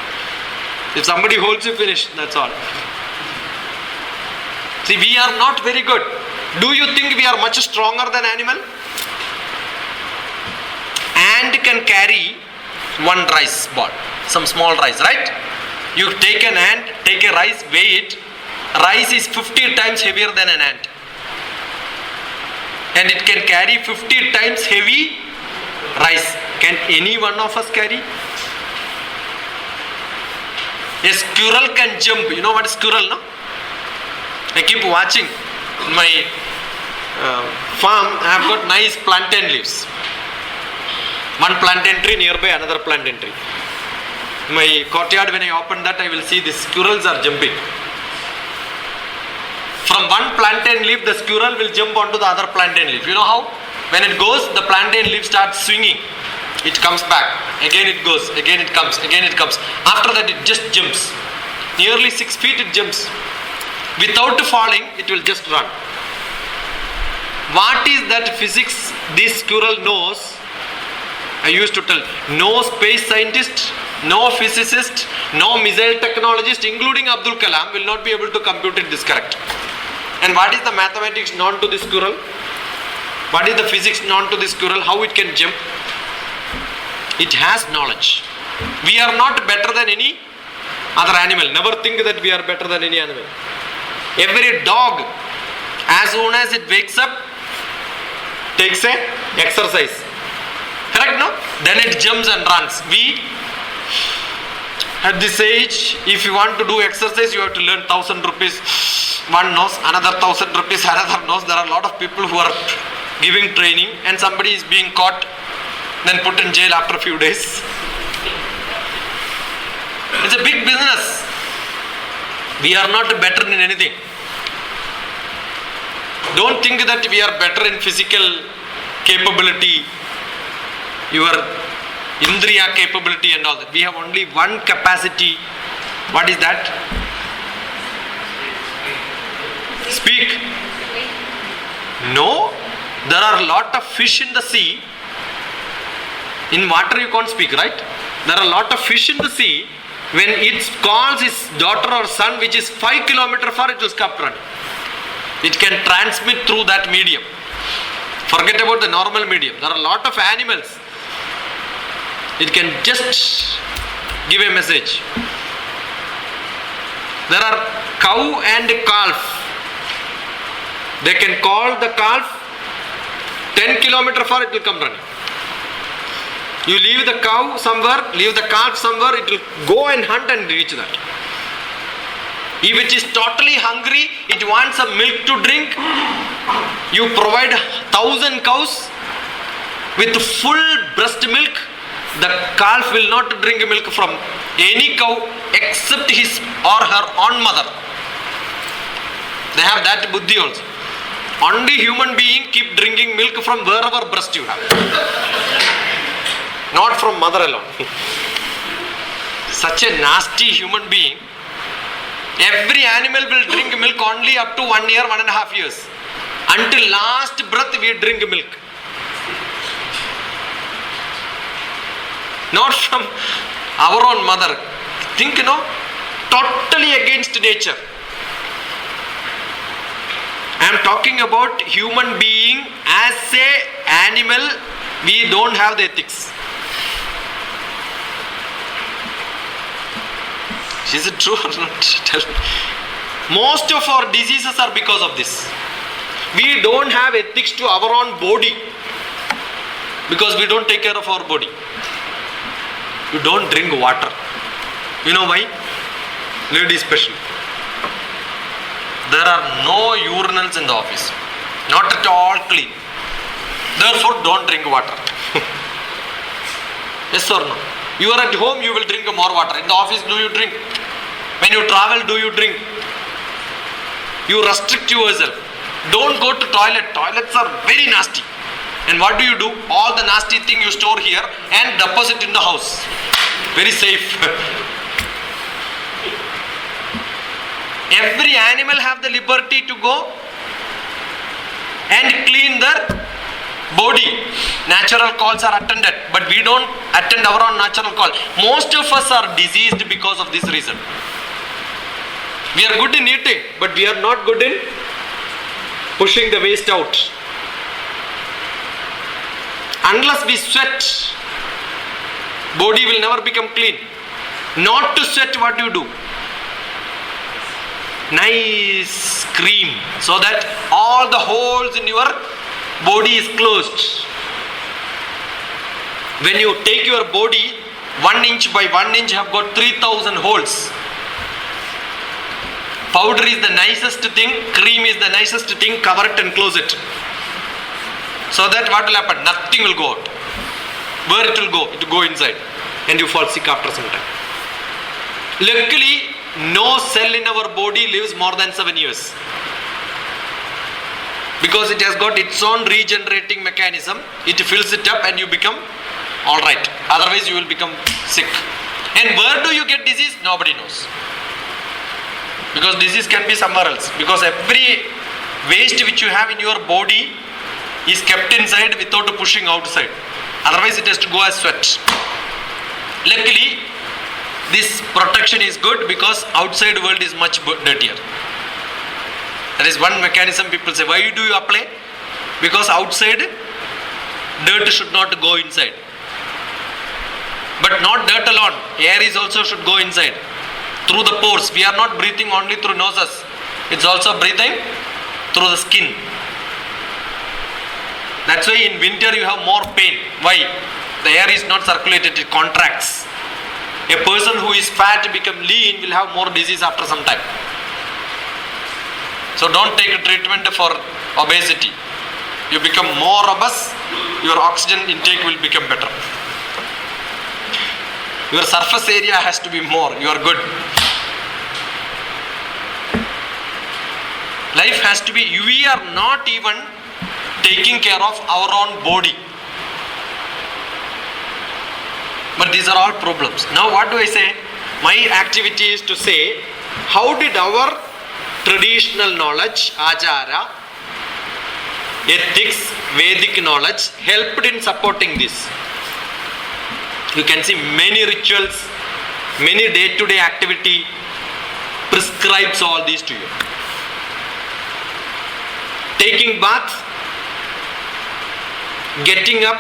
If somebody holds you, finish, that's all. See, we are not very good. Do you think we are much stronger than animal? Ant can carry one rice ball, some small rice, right? You take an ant, take a rice, weigh it. Rice is 50 times heavier than an ant. And it can carry 50 times heavy rice. Can any one of us carry? A squirrel can jump. You know what is squirrel, no? I keep watching my farm. I have got nice plantain leaves. One plantain tree nearby another plantain tree. My courtyard, when I open that, I will see the squirrels are jumping. From one plantain leaf, the squirrel will jump onto the other plantain leaf. You know how? When it goes, the plantain leaf starts swinging. It comes back. Again it goes. Again it comes. Again it comes. After that, it just jumps. Nearly 6 feet it jumps. Without falling, it will just run. What is that physics this squirrel knows? I used to tell, no space scientist, no physicist, no missile technologist, including Abdul Kalam, will not be able to compute it this correct. And what is the mathematics known to this squirrel? What is the physics known to this squirrel? How it can jump? It has knowledge. We are not better than any other animal. Never think that we are better than any animal. Every dog, as soon as it wakes up, takes a exercise. Correct, no? Then it jumps and runs. We, at this age, if you want to do exercise, you have to learn 1,000 rupees. One knows, another 1,000 rupees, another knows. There are a lot of people who are giving training, and somebody is being caught, then put in jail after a few days. It's a big business. We are not better in anything. Don't think that we are better in physical capability, your indriya capability and all that. We have only one capacity. What is that? Speak. No, there are a lot of fish in the sea. In water you can't speak, right? There are a lot of fish in the sea. When it calls its daughter or son, which is 5 kilometers far, it will stop running. It can transmit through that medium. Forget about the normal medium. There are a lot of animals. It can just give a message. There are cow and calf. They can call the calf 10 kilometers far, it will come running. You leave the cow somewhere, leave the calf somewhere, it will go and hunt and reach that. If it is totally hungry, it wants some milk to drink, you provide 1,000 cows with full breast milk, the calf will not drink milk from any cow except his or her own mother. They have that buddhi also. Only human being keep drinking milk from wherever breast you have. Not from mother alone. Such a nasty human being. Every animal will drink milk only up to 1 year, 1.5 years. Until last breath we drink milk. Not from our own mother. Think, totally against nature. I am talking about human being as a animal. We don't have the ethics. Is it true or not? Tell me. Most of our diseases are because of this. We don't have ethics to our own body because we don't take care of our body. You don't drink water. You know why? Ladies especially. There are no urinals in the office. Not at all clean. Therefore, don't drink water. Yes or no? You are at home, you will drink more water. In the office, do you drink? When you travel, do you drink? You restrict yourself. Don't go to toilet. Toilets are very nasty. And what do? All the nasty thing you store here and deposit in the house. Very safe. Every animal have the liberty to go and clean their body. Natural calls are attended, but we don't attend our own natural call. Most of us are diseased because of this reason. We are good in eating, but we are not good in pushing the waste out. Unless we sweat, body will never become clean. Not to sweat, what do? Nice cream, so that all the holes in your body is closed. When you take your body 1 inch by 1 inch, you have got 3,000 holes. Powder is the nicest thing, cream is the nicest thing, cover it and close it. So that what will happen? Nothing will go out. Where it will go? It will go inside and you fall sick after some time. Luckily, no cell in our body lives more than 7 years. Because it has got its own regenerating mechanism, it fills it up and you become alright. Otherwise you will become sick. And where do you get disease? Nobody knows. Because disease can be somewhere else. Because every waste which you have in your body is kept inside without pushing outside. Otherwise it has to go as sweat. Luckily, this protection is good because outside world is much dirtier. That is one mechanism people say. Why do you apply? Because outside dirt should not go inside. But not dirt alone. Air is also should go inside. Through the pores. We are not breathing only through noses. It's also breathing through the skin. That's why in winter you have more pain. Why? The air is not circulated, it contracts. A person who is fat become lean will have more disease after some time. So don't take a treatment for obesity. You become more obese, your oxygen intake will become better. Your surface area has to be more, you are good. Life has to be, we are not even taking care of our own body. But these are all problems. Now what do I say? My activity is to say, how did our traditional knowledge, ajara, ethics, Vedic knowledge helped in supporting this. You can see many rituals, many day-to-day activity prescribes all these to you. Taking bath, getting up,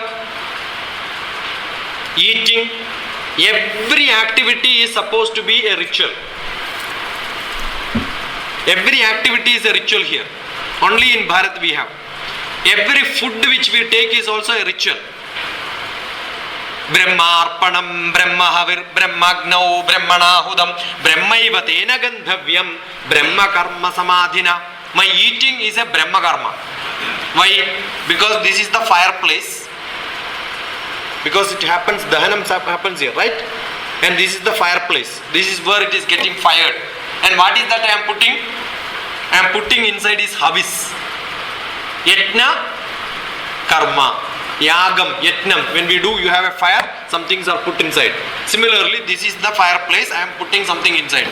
eating, every activity is supposed to be a ritual. Every activity is a ritual here. Only in Bharat we have. Every food which we take is also a ritual. Brahmarpanam, Brahmahavir, Brahmagnau, Brahmanahudam, Brahmaiva tena gandhavyam, Brahma karma samadhina. My eating is a Brahma karma. Why? Because this is the fireplace. Because it happens, Dahanam happens here, right? And this is the fireplace. This is where it is getting fired. And what is that I am putting? I am putting inside is Havis. Yatna, karma. Yagam, yatnam. When we do, you have a fire, some things are put inside. Similarly, this is the fireplace, I am putting something inside.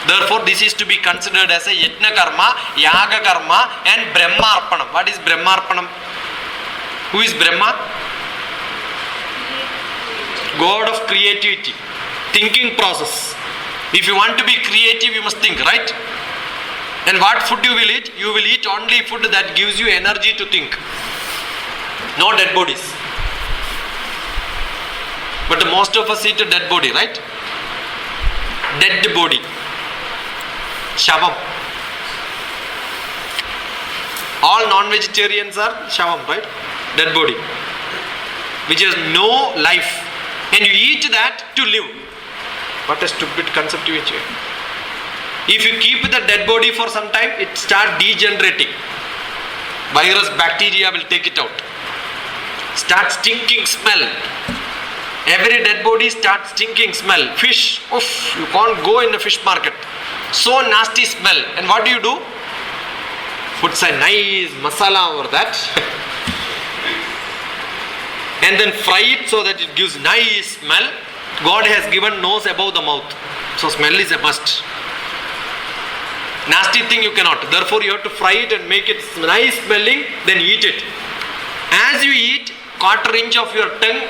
Therefore, this is to be considered as a yatna karma, yaga karma and Brahmarpanam. What is Brahmarpanam? Who is Brahma? God of creativity. Thinking process. If you want to be creative, you must think, right? And what food you will eat? You will eat only food that gives you energy to think. No dead bodies. But most of us eat a dead body, right? Dead body. Shavam. All non-vegetarians are shavam, right? Dead body. Which has no life. And you eat that to live. What a stupid concept you have. If you keep the dead body for some time, it starts degenerating. Virus, bacteria will take it out. Start stinking smell. Every dead body starts stinking smell. Fish, oof, you can't go in the fish market. So nasty smell. And what do? Puts a nice masala over that. And then fry it so that it gives nice smell. God has given nose above the mouth. So smell is a must. Nasty thing you cannot. Therefore you have to fry it and make it nice smelling, then eat it. As you eat, 1/4 inch of your tongue,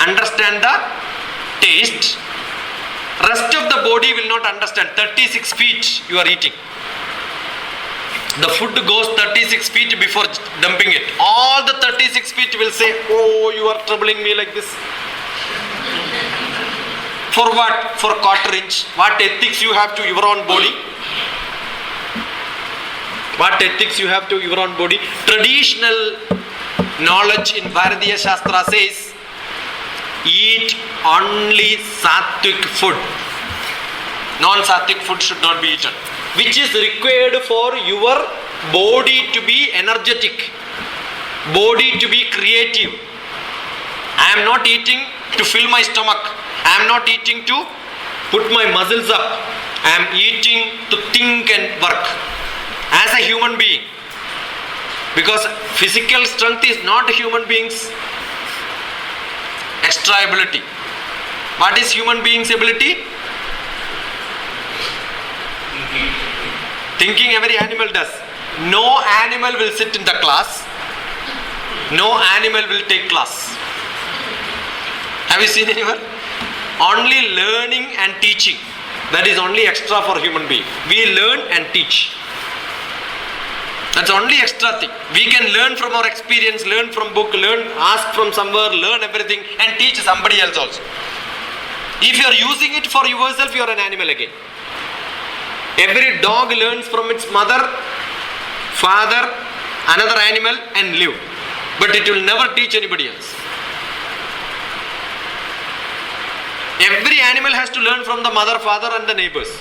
understand the taste. Rest of the body will not understand. 36 feet you are eating. The food goes 36 feet before dumping it. All the 36 feet will say, oh, you are troubling me like this. For what? For 1/4 inch. What ethics you have to your own body? What ethics you have to your own body? Traditional knowledge in Bharatiya Shastra says, eat only sattvic food. Non-sattvic food should not be eaten. Which is required for your body to be energetic, body to be creative. I am not eating to fill my stomach. I am not eating to put my muscles up. I am eating to think and work as a human being. Because physical strength is not human being's extra ability. What is human being's ability? Thinking every animal does. No animal will sit in the class. No animal will take class. Have you seen anywhere? Only learning and teaching. That is only extra for human being. We learn and teach. That's only extra thing. We can learn from our experience, learn from book, learn, ask from somewhere, learn everything and teach somebody else also. If you are using it for yourself, you are an animal again. Every dog learns from its mother, father, another animal and live. But it will never teach anybody else. Every animal has to learn from the mother, father and the neighbors.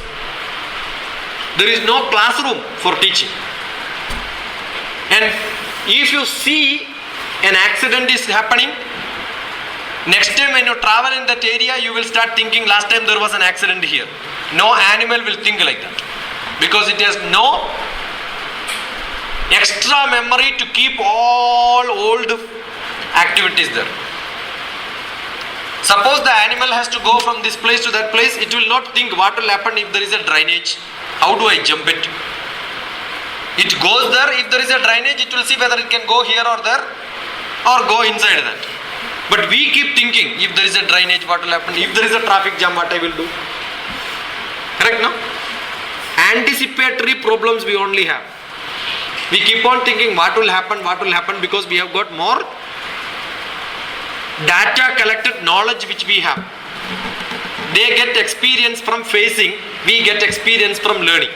There is no classroom for teaching. And if you see an accident is happening, next time when you travel in that area, you will start thinking last time there was an accident here. No animal will think like that. Because it has no extra memory to keep all old activities there. Suppose the animal has to go from this place to that place, it will not think what will happen if there is a drainage. How do I jump it? It goes there. If there is a drainage, it will see whether it can go here or there or go inside that. But we keep thinking, if there is a drainage, what will happen? If there is a traffic jam, what I will do? Correct, no? Anticipatory problems we only have. We keep on thinking what will happen, because we have got more data collected knowledge which we have. They get experience from facing, we get experience from learning.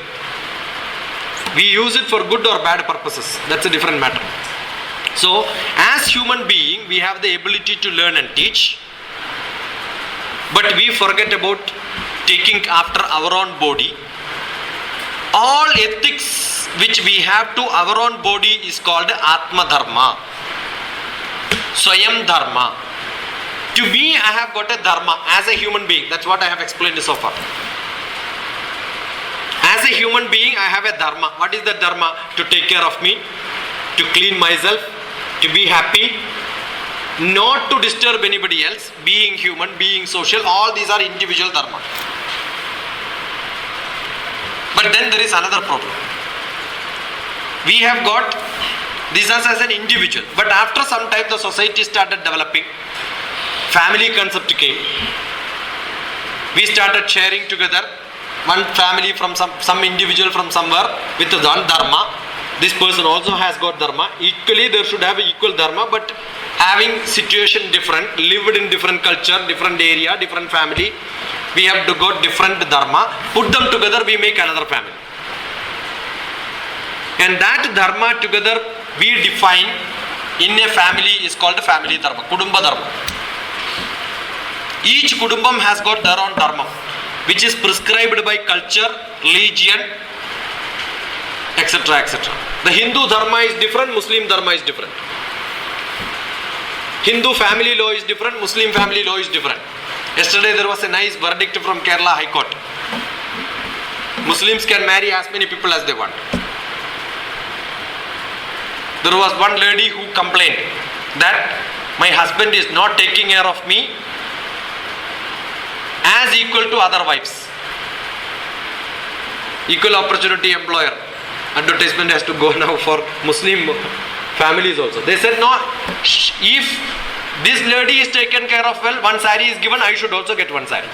We use it for good or bad purposes. That's a different matter. So, as human being, we have the ability to learn and teach, but we forget about taking after our own body. All ethics which we have to our own body is called Atma Dharma, Swayam Dharma. To me, I have got a dharma as a human being. That's what I have explained so far. As a human being, I have a dharma. What is the dharma? To take care of me, to clean myself, to be happy, not to disturb anybody else, being human, being social, all these are individual dharma. But then there is another problem. We have got this as an individual, but after some time the society started developing, family concept came, we started sharing together, one family from some individual from somewhere with one dharma. This person also has got dharma. Equally there should have equal dharma, but having situation different, lived in different culture, different area, different family, we have to got different dharma. Put them together, we make another family. And that dharma together we define in a family is called family dharma, Kudumba dharma. Each Kudumbam has got their own dharma, which is prescribed by culture, religion, etc. etc. The Hindu dharma is different, Muslim dharma is different. Hindu family law is different, Muslim family law is different. Yesterday there was a nice verdict from Kerala High Court. Muslims can marry as many people as they want. There was one lady who complained that my husband is not taking care of me as equal to other wives. Equal opportunity employer. Advertisement has to go now for Muslim families also. They said no, if this lady is taken care of well, one sari is given, I should also get one sari.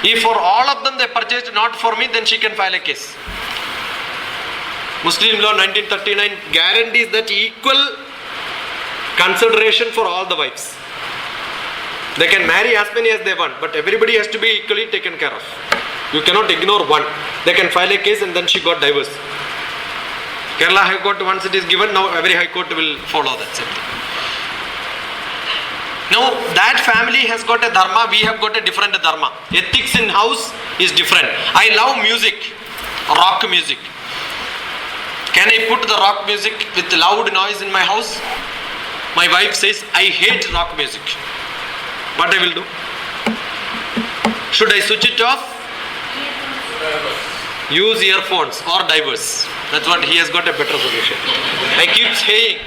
If for all of them they purchased not for me, then she can file a case. Muslim law 1939 guarantees that equal consideration for all the wives. They can marry as many as they want, but everybody has to be equally taken care of. You cannot ignore one. They can file a case and then she got divorced. Kerala High Court, once it is given, now every High Court will follow that same thing. Now that family has got a dharma, we have got a different dharma. Ethics in house is different. I love music, rock music. Can I put the rock music with loud noise in my house? My wife says, I hate rock music. What I will do? Should I switch it off? Use earphones or divorce. That's what he has got a better solution. I keep saying,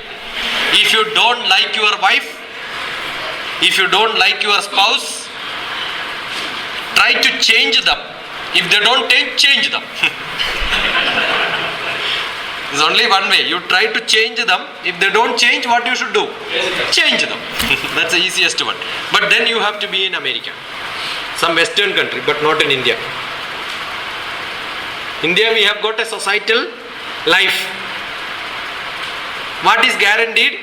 if you don't like your wife, if you don't like your spouse, try to change them. If they don't change them. There's only one way. You try to change them. If they don't change, what you should do? Change them. That's the easiest one. But then you have to be in America, some Western country, but not in India. India, we have got a societal life. What is guaranteed?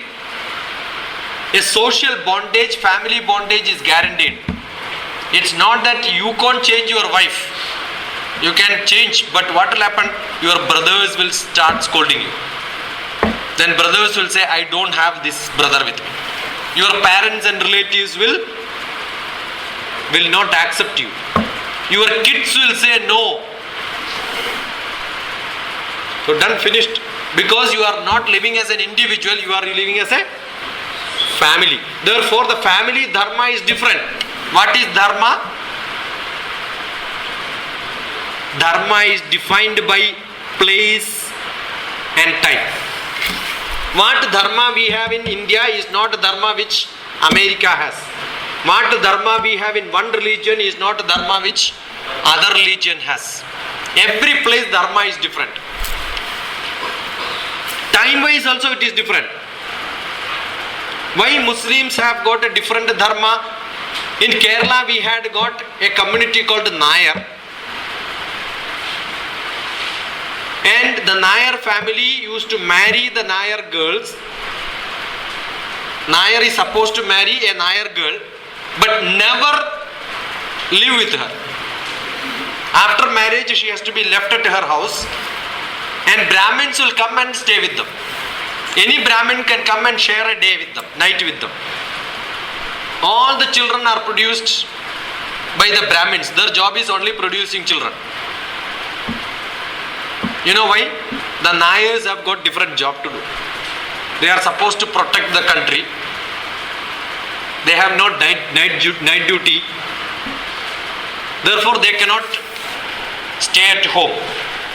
A social bondage, family bondage is guaranteed. It's not that you can't change your wife. You can change, but what will happen? Your brothers will start scolding you. Then brothers will say, I don't have this brother with me. Your parents and relatives will not accept you. Your kids will say no. So done, finished. Because you are not living as an individual, you are living as a family. Therefore, the family dharma is different. What is dharma? Dharma is defined by place and time. What dharma we have in India is not dharma which America has. What dharma we have in one religion is not dharma which other religion has. Every place dharma is different. Time wise also it is different. Why Muslims have got a different dharma? In Kerala we had got a community called Nair. And the Nair family used to marry the Nair girls. Nair is supposed to marry a Nair girl, but never live with her. After marriage, she has to be left at her house, and Brahmins will come and stay with them. Any Brahmin can come and share a day with them, night with them. All the children are produced by the Brahmins. Their job is only producing children. You know why? The Nairs have got different job to do. They are supposed to protect the country. They have no night duty. Therefore, they cannot stay at home.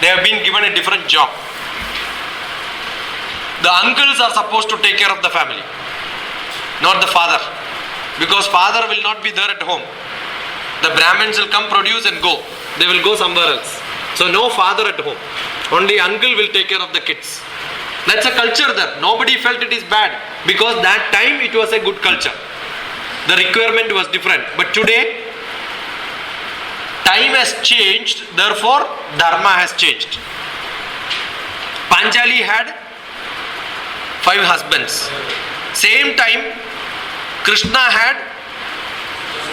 They have been given a different job. The uncles are supposed to take care of the family, not the father. Because father will not be there at home. The Brahmins will come, produce and go. They will go somewhere else. So no father at home. Only uncle will take care of the kids. That's a culture there. Nobody felt it is bad. Because that time it was a good culture. The requirement was different. But today, time has changed. Therefore, dharma has changed. Panchali had 5 husbands. Same time, Krishna had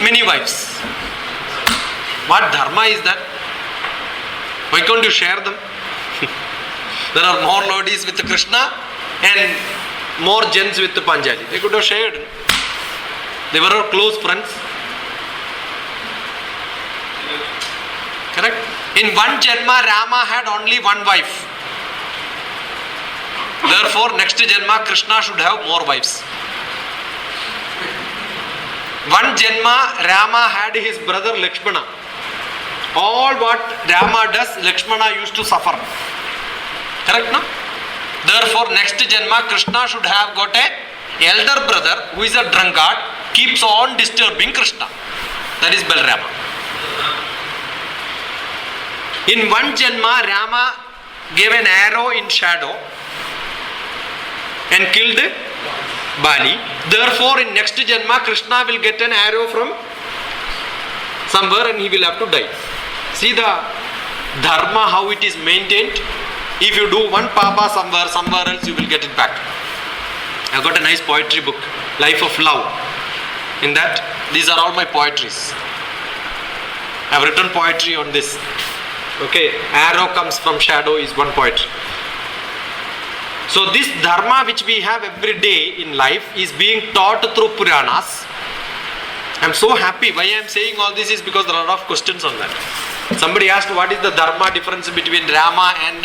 many wives. What dharma is that? Why can't you share them? There are more ladies with Krishna and more gents with Panchali. They could have shared. They were all close friends. Correct? In one Janma, Rama had only one wife. Therefore, next Janma, Krishna should have more wives. One Janma, Rama had his brother Lakshmana. All what Rama does, Lakshmana used to suffer. Correct, no? Therefore, next Janma, Krishna should have got a elder brother who is a drunkard, keeps on disturbing Krishna. That is Balarama. In one Janma, Rama gave an arrow in shadow and killed Bali. Therefore, in next Janma, Krishna will get an arrow from somewhere and he will have to die. See the dharma, how it is maintained. If you do one papa somewhere else you will get it back. I got a nice poetry book, Life of Love. In that, these are all my poetries. I have written poetry on this. Okay, arrow comes from shadow is one poetry. So this dharma which we have every day in life is being taught through Puranas. I am so happy. Why I am saying all this is because there are a lot of questions on that. Somebody asked what is the dharma difference between Rama and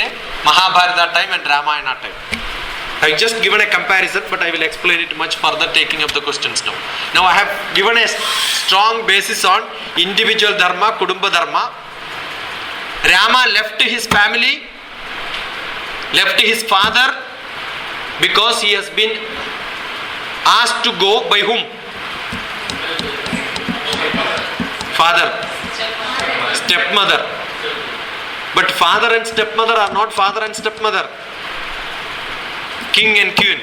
Mahabharata time and Ramayana time. I just given a comparison, but I will explain it much further taking up the questions now. Now I have given a strong basis on individual dharma, Kudumba dharma. Rama left his family, left his father because he has been asked to go by whom? Father. Stepmother. But father and stepmother are not father and stepmother. King and queen.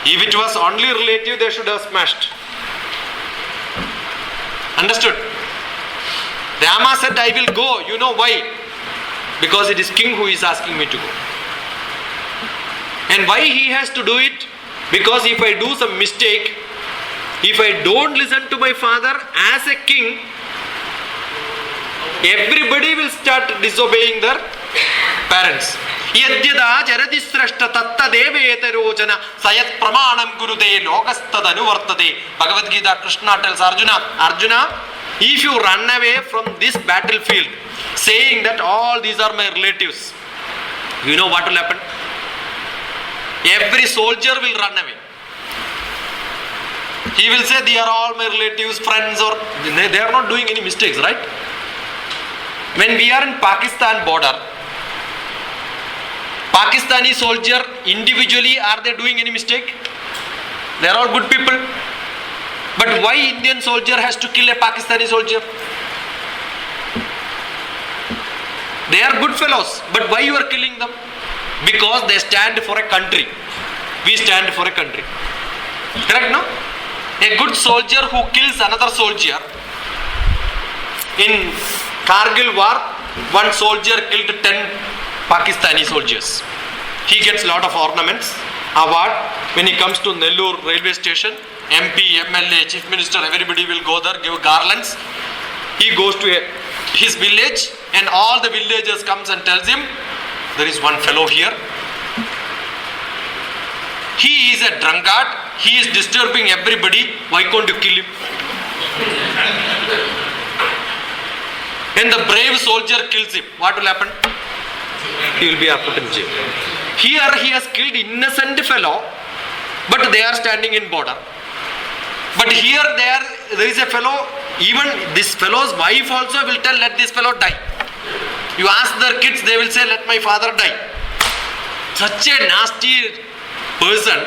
If it was only relative, they should have smashed. Understood? Rama said, I will go. You know why? Because it is king who is asking me to go. And why he has to do it? Because if I do some mistake, if I don't listen to my father as a king, everybody will start disobeying their parents. Yadyada jarati srashta tatta deveta rojana sayat pramanam gurude lokastad anuvartate. Bhagavad Gita, Krishna tells Arjuna, if you run away from this battlefield saying that all these are my relatives, you know what will happen? Every soldier will run away. He will say they are all my relatives, friends, or they are not doing any mistakes, right? When we are in Pakistan border, Pakistani soldier individually, are they doing any mistake? They are all good people. But why Indian soldier has to kill a Pakistani soldier? They are good fellows, but why you are killing them? Because they stand for a country. We stand for a country. Correct, no? A good soldier who kills another soldier. In Kargil war, one soldier killed 10 Pakistani soldiers. He gets a lot of ornaments, award. When he comes to Nellore railway station, MP, MLA, Chief Minister, everybody will go there, give garlands. He goes to his village and all the villagers comes and tells him, there is one fellow here. He is a drunkard. He is disturbing everybody. Why can't you kill him? When the brave soldier kills him, what will happen? He will be put in jail. Here he has killed innocent fellow, but they are standing in border. But here there is a fellow, even this fellow's wife also will tell, let this fellow die. You ask their kids, they will say, let my father die. Such a nasty person,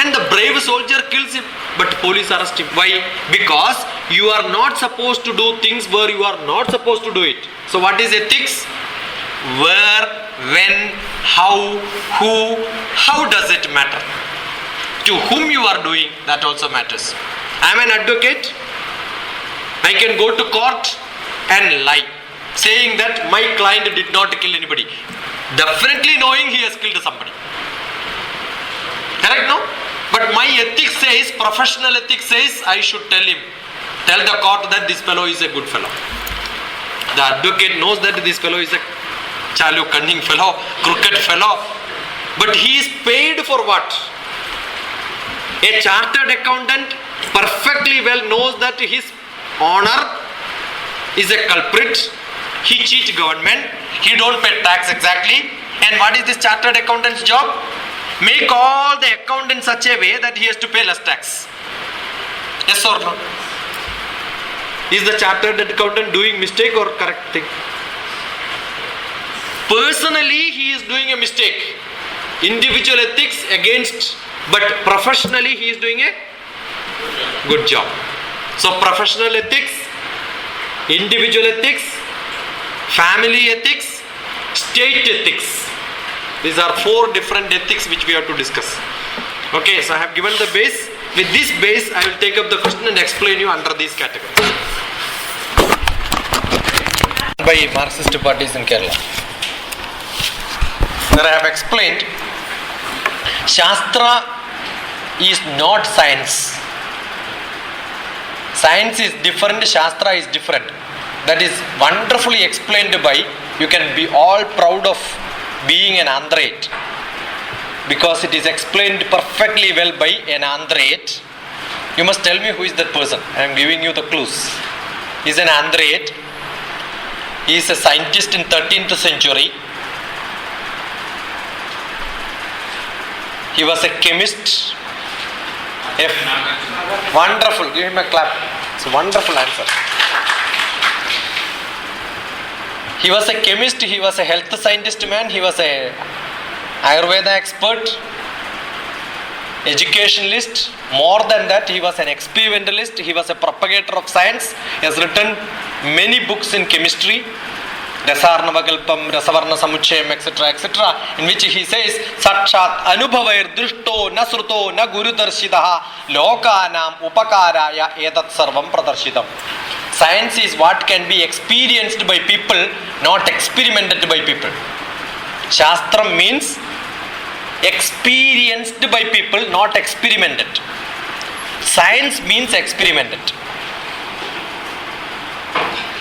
and the brave soldier kills him, but police arrest him. Why? Because you are not supposed to do things where you are not supposed to do it. So what is ethics? Where, when, how, who, how does it matter? To whom you are doing, that also matters. I am an advocate. I can go to court and lie, saying that my client did not kill anybody, definitely knowing he has killed somebody. Correct, no? But my ethics says, professional ethics says, I should tell the court that this fellow is a good fellow. The advocate knows that this fellow is a chalu, cunning fellow, crooked fellow. But he is paid for what? A chartered accountant perfectly well knows that his owner is a culprit. He cheats government. He don't pay tax exactly. And what is this chartered accountant's job? Make all the account in such a way that he has to pay less tax. Yes or no? Is the chartered accountant doing mistake or correct thing? Personally, he is doing a mistake. Individual ethics against, but professionally he is doing a good job. So professional ethics, individual ethics, family ethics, state ethics. These are 4 different ethics which we have to discuss. Okay, so I have given the base. With this base, I will take up the question and explain you under these categories. By Marxist parties in Kerala. Where I have explained, Shastra is not science. Science is different, Shastra is different. That is wonderfully explained by, you can be all proud of being an Andhrate, because it is explained perfectly well by an Andhrate. You must tell me who is that person. I am giving you the clues. He is an Andhrate. He is a scientist in 13th century. He was a chemist. Wonderful. Give him a clap. It's a wonderful answer. He was a chemist, he was a health scientist man, he was a Ayurveda expert, educationalist. More than that, he was an experimentalist, he was a propagator of science. He has written many books in chemistry, Rasarnavakalpam, Rasavarna Samuchayam, etc., etc., in which he says, Sakshat Anubhavair Drishto Nasruto Na Guru Darshidaha Lokanam Upakaraya Etat Sarvam Pradarshitam. Science is what can be experienced by people, not experimented by people. Shastra means experienced by people, not experimented. Science means experimented.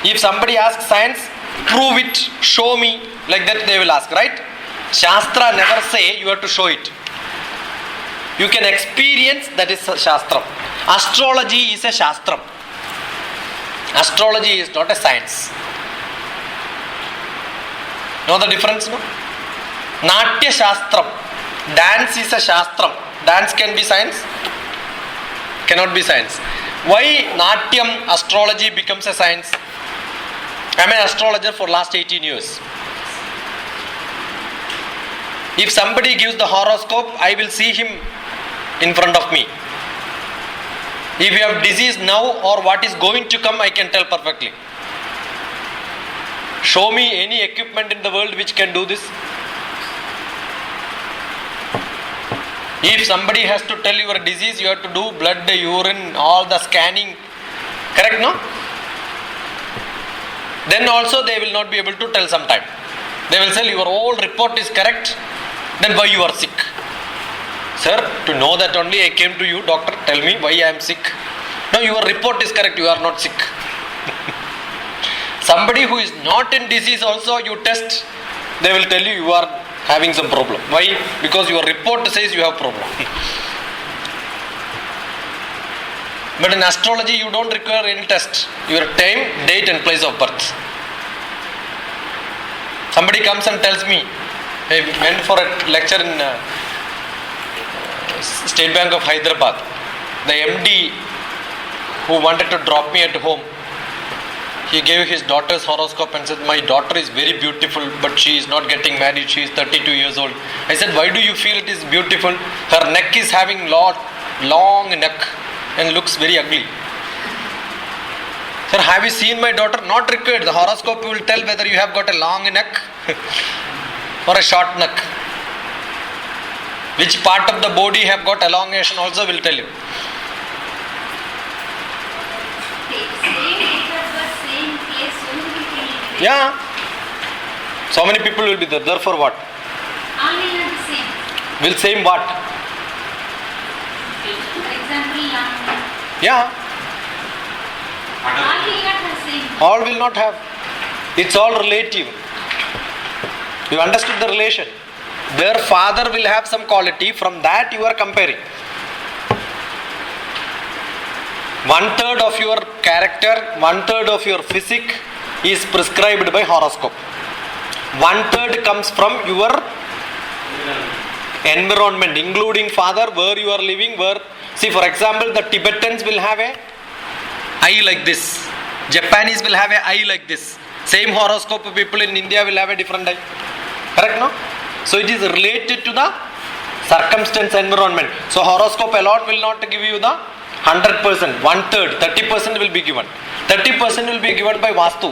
If somebody asks science, prove it, show me, like that they will ask, right? Shastra never say you have to show it. You can experience, that is Shastra. Astrology is a Shastra. Astrology is not a science. Know the difference, no? Natya Shastram. Dance is a Shastram. Dance can be science? Cannot be science. Why Natyam, astrology becomes a science? I am an astrologer for last 18 years. If somebody gives the horoscope, I will see him in front of me. If you have disease now or what is going to come, I can tell perfectly. Show me any equipment in the world which can do this. If somebody has to tell your disease, you have to do blood, urine, all the scanning. Correct, no? Then also they will not be able to tell sometime. They will say your whole report is correct, then why you are sick? Sir, to know that only I came to you, doctor, tell me why I am sick. No, your report is correct, you are not sick. Somebody who is not in disease also, you test, they will tell you are having some problem. Why? Because your report says you have problem. But in astrology, you don't require any test. Your time, date and place of birth. Somebody comes and tells me, I went for a lecture in State Bank of Hyderabad. The MD who wanted to drop me at home, he gave his daughter's horoscope and said, my daughter is very beautiful, but she is not getting married. She is 32 years old. I said, why do you feel it is beautiful? Her neck is having long neck and looks very ugly. Sir, have you seen my daughter? Not required. The horoscope will tell whether you have got a long neck or a short neck. Which part of the body have got elongation also will tell you. Yeah. So many people will be there. Therefore what?
Only not the same.
Will same what?
For example,
Yeah.
all will not the same.
All will not have. It's all relative. You understood the relation? Their father will have some quality, from that you are comparing. 1/3 of your character, 1/3 of your physique is prescribed by horoscope. 1/3 comes from your environment, including father, where you are living, where, see, for example, the Tibetans will have a eye like this. Japanese will have a eye like this. Same horoscope people in India will have a different eye. Correct, no? So it is related to the circumstance, environment. So horoscope alone will not give you the 100%. 1/3, 30% will be given. 30% will be given by Vastu.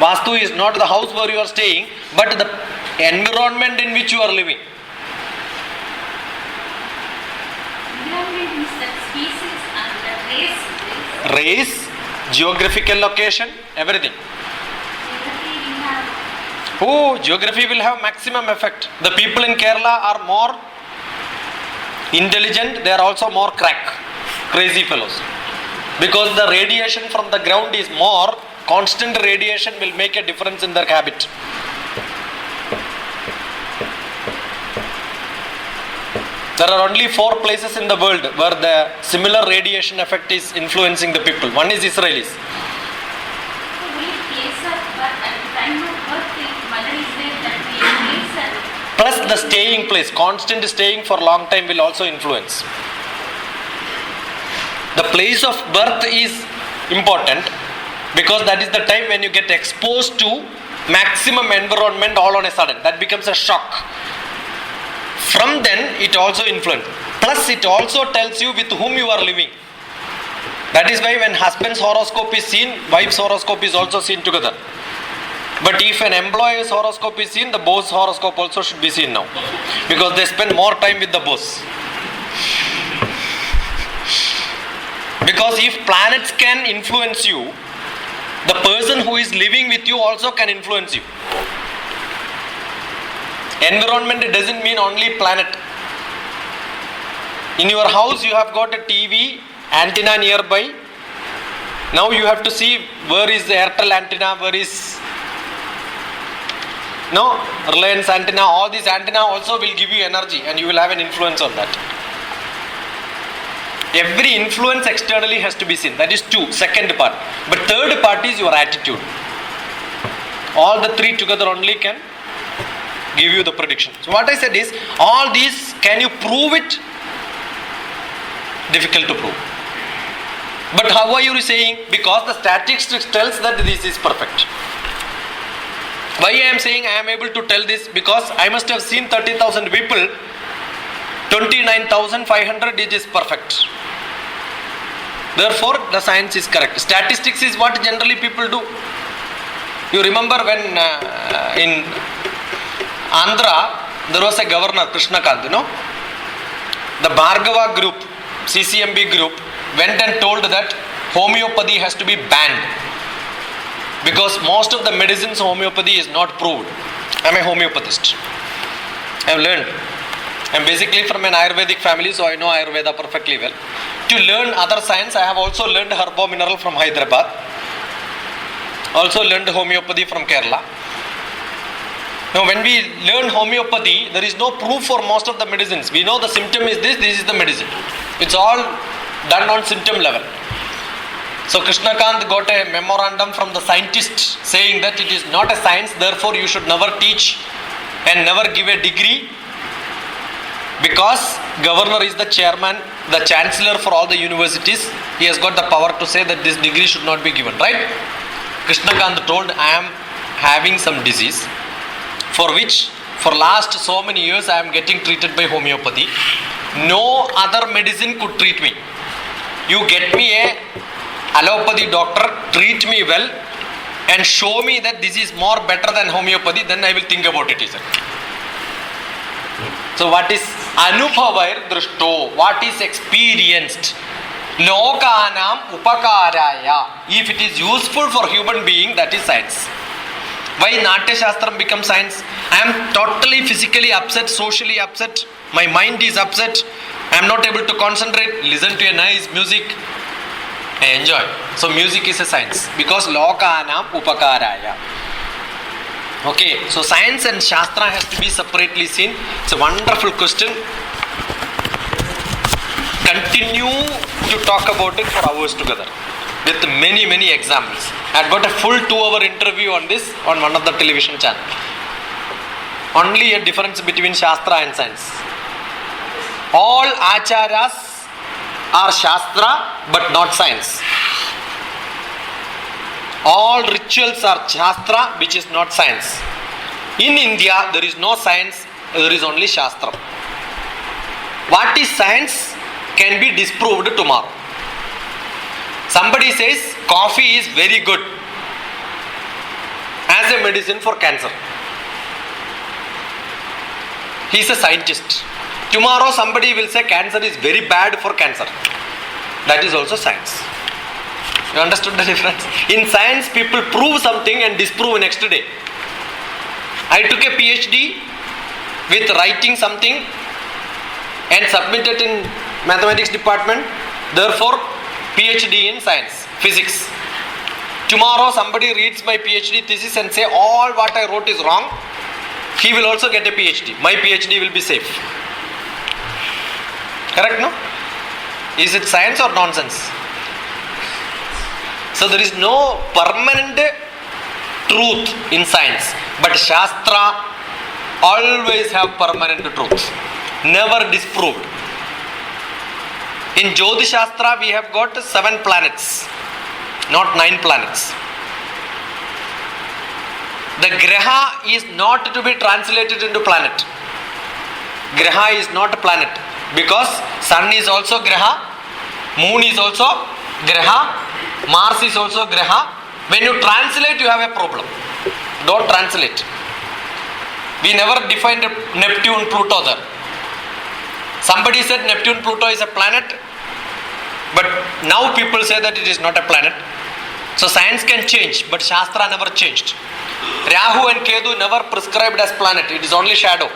Vastu is not the house where you are staying, but the environment in which you are living.
Environment means that species and the race.
Race, geographical location, everything.
Geography will have.
Oh, geography will have maximum effect. The people in Kerala are more intelligent, they are also more crazy fellows. Because the radiation from the ground is more, constant radiation will make a difference in their habit. There are only 4 places in the world where the similar radiation effect is influencing the people. One is Israelis.
So we place her, but at the time of birth, if mother is there, that we place her.
Plus the staying place, constant staying for long time will also influence. The place of birth is important because that is the time when you get exposed to maximum environment all on a sudden. That becomes a shock. From then it also influences. Plus it also tells you with whom you are living. That is why when husband's horoscope is seen, wife's horoscope is also seen together. But if an employer's horoscope is seen, the boss horoscope also should be seen now. Because they spend more time with the boss. Because if planets can influence you, the person who is living with you also can influence you. Environment doesn't mean only planet. In your house you have got a TV antenna nearby. Now you have to see where is the Airtel antenna, where is Reliance antenna. All these antenna also will give you energy and you will have an influence on that. Every influence externally has to be seen. That is 2, second part. But third part is your attitude. All the 3 together only can give you the prediction. So what I said is, all these, can you prove it? Difficult to prove. But how are you saying? Because the statistics tells that this is perfect. Why I am saying I am able to tell this? Because I must have seen 30,000 people. 29,500 it is perfect. Therefore the science is correct. Statistics is what generally people do. You remember when in Andhra there was a governor, Krishnakant, The Bhargava group, CCMB group, went and told that homeopathy has to be banned because most of the medicines homeopathy is not proved. I am a homeopathist. I have learned. I am basically from an Ayurvedic family, so I know Ayurveda perfectly well. To learn other science, I have also learned herbo mineral from Hyderabad. Also learned homeopathy from Kerala. Now when we learn homeopathy, there is no proof for most of the medicines. We know the symptom is this is the medicine. It's all done on symptom level. So Krishnakant got a memorandum from the scientists saying that it is not a science, therefore you should never teach and never give a degree, because governor is the chairman, the chancellor for all the universities. He has got the power to say that this degree should not be given, right? Krishnakant told, I am having some disease for which for last so many years I am getting treated by homeopathy. No other medicine could treat me. You get me a allopathy doctor, treat me well and show me that this is more better than homeopathy, then I will think about it, he said. So what is anubhavair drishto? What is experienced? Lokanam upakaraya. If it is useful for human being, that is science. Why Natya Shastram becomes science? I am totally physically upset, socially upset. My mind is upset. I am not able to concentrate. Listen to a nice music. I enjoy. So music is a science because lokanam upakaraya. Okay, so science and Shastra has to be separately seen. It's a wonderful question. Continue to talk about it for hours together with many examples. I had got a full 2-hour interview on this on one of the television channel. Only a difference between Shastra and science. All acharyas are Shastra but not science. All rituals are Shastra, which is not science. In India, there is no science, there is only Shastra. What is science can be disproved tomorrow. Somebody says coffee is very good as a medicine for cancer. He is a scientist. Tomorrow somebody will say cancer is very bad for cancer. That is also science. You understood the difference? In science, people prove something and disprove next day. I took a PhD with writing something and submitted in mathematics department. Therefore, PhD in science, physics. Tomorrow, somebody reads my PhD thesis and say all what I wrote is wrong. He will also get a PhD. My PhD will be safe. Correct, no? Is it science or nonsense? So there is no permanent truth in science, but Shastra always have permanent truth, never disproved. In Jyotish Shastra we have got 7 planets, not 9 planets. The Graha is not to be translated into planet. Graha is not a planet because Sun is also Graha, Moon is also Graha, Mars is also Graha. When you translate, you have a problem. Don't translate. We never defined Neptune, Pluto there. Somebody said Neptune, Pluto is a planet, but now people say that it is not a planet. So science can change, but Shastra never changed. Rahu and Ketu never prescribed as planet. It is only shadow.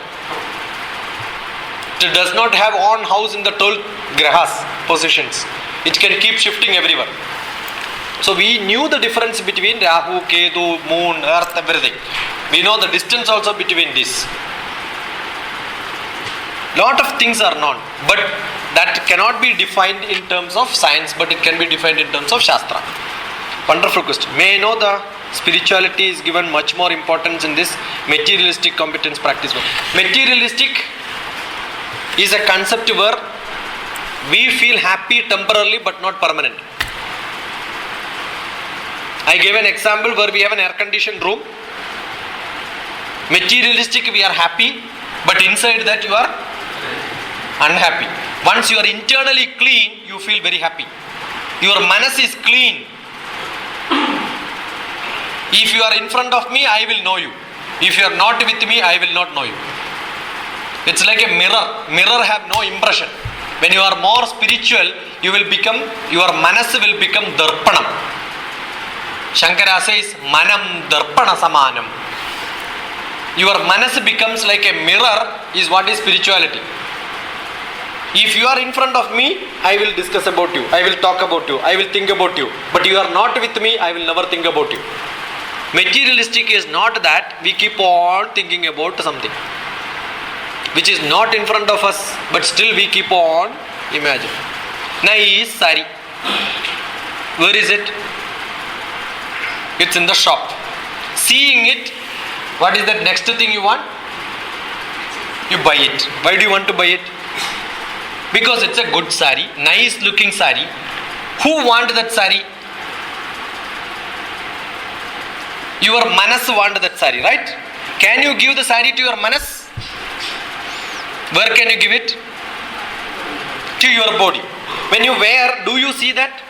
It does not have own house in the 12 grahas positions. It can keep shifting everywhere. So we knew the difference between Rahu, Ketu, Moon, Earth, everything. We know the distance also between these. Lot of things are known, but that cannot be defined in terms of science, but it can be defined in terms of Shastra. Wonderful question. May I know the spirituality is given much more importance in this materialistic competence practice. Materialistic is a concept where we feel happy temporarily but not permanent. I gave an example where we have an air-conditioned room. Materialistic, we are happy, but inside that you are unhappy. Once you are internally clean, you feel very happy. Your manas is clean. If you are in front of me, I will know you. If you are not with me, I will not know you. It's like a mirror. Mirror have no impression. When you are more spiritual, your manas will become darpanam. Shankara says, manam darpana samanam. Your manas becomes like a mirror, is what is spirituality. If you are in front of me, I will discuss about you, I will talk about you, I will think about you. But you are not with me, I will never think about you. Materialistic is not that we keep on thinking about something which is not in front of us, but still we keep on imagining. Nice sari. Where is it? It's in the shop. Seeing it, what is that next thing you want? You buy it. Why do you want to buy it? Because it's a good sari, nice looking sari. Who want that sari? Your manas want that sari, right? Can you give the sari to your manas? Where can you give it? To your body. When you wear, do you see that?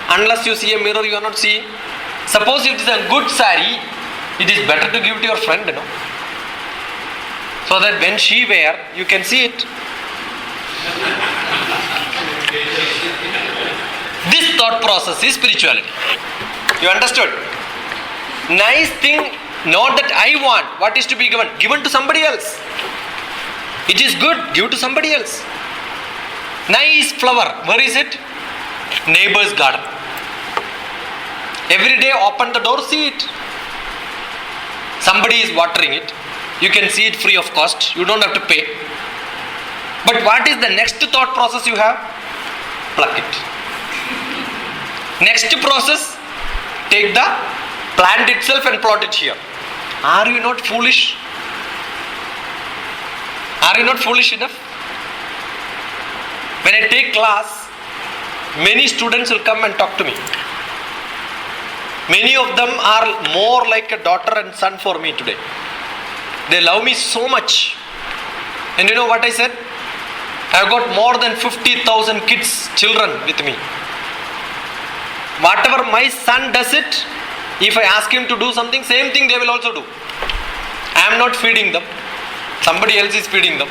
Unless you see a mirror, you are not seeing. Suppose it is a good sari, it is better to give to your friend, so that when she wear, you can see it. This thought process is spirituality. You understood? Nice thing, not that I want. What is to be given? Given to somebody else. It is good, give to somebody else. Nice flower, where is it? Neighbor's garden. Every day open the door, see it. Somebody is watering it. You can see it free of cost. You don't have to pay. But what is the next thought process you have? Pluck it. Next process, take the plant itself and plot it here. Are you not foolish? Are you not foolish enough? When I take class, many students will come and talk to me. Many of them are more like a daughter and son for me today. They love me so much. And you know what I said? I have got more than 50,000 kids, children with me. Whatever my son does it, if I ask him to do something, same thing they will also do. I am not feeding them. Somebody else is feeding them.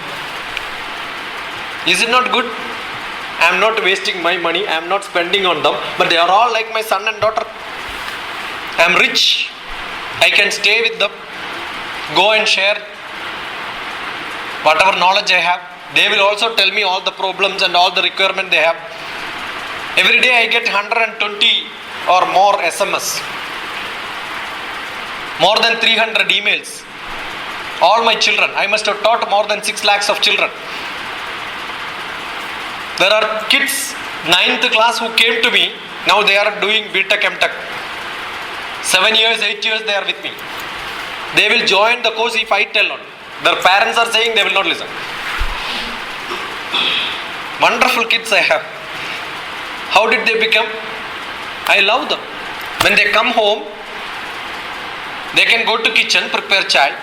Is it not good? I am not wasting my money. I am not spending on them. But they are all like my son and daughter. I am rich. I can stay with them. Go and share whatever knowledge I have. They will also tell me all the problems and all the requirement they have. Every day I get 120 or more SMS. More than 300 emails. All my children. I must have taught more than 6 lakhs of children. There are kids, 9th class who came to me. Now they are doing BTech, MTech. 7 years, 8 years they are with me. They will join the course if I tell on. Their parents are saying they will not listen. Wonderful kids I have. How did they become? I love them. When they come home, they can go to kitchen, prepare chai.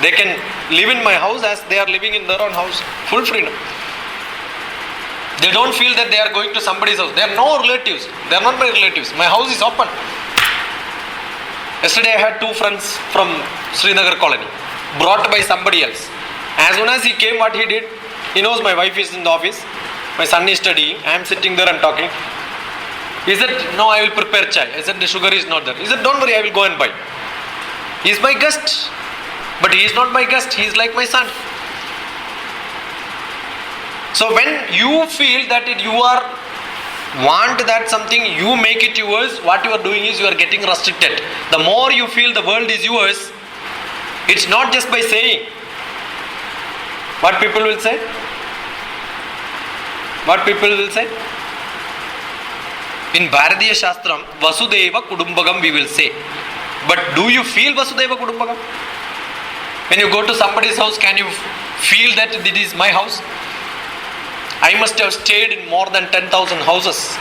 They can live in my house as they are living in their own house. Full freedom. They don't feel that they are going to somebody's house. They are no relatives. They are not my relatives. My house is open. Yesterday I had 2 friends from Srinagar colony, brought by somebody else. As soon as he came, what he did, he knows my wife is in the office, my son is studying, I am sitting there and talking. He said, no, I will prepare chai. I said, the sugar is not there. He said, don't worry, I will go and buy. He is my guest. But he is not my guest, he is like my son. So when you feel that you are want that something, you make it yours, what you are doing is you are getting restricted. The more you feel the world is yours, it's not just by saying. What people will say? What people will say? In Bharatiya Shastram, Vasudeva Kudumbagam we will say. But do you feel Vasudeva Kudumbagam? When you go to somebody's house, can you feel that it is my house? I must have stayed in more than 10,000 houses.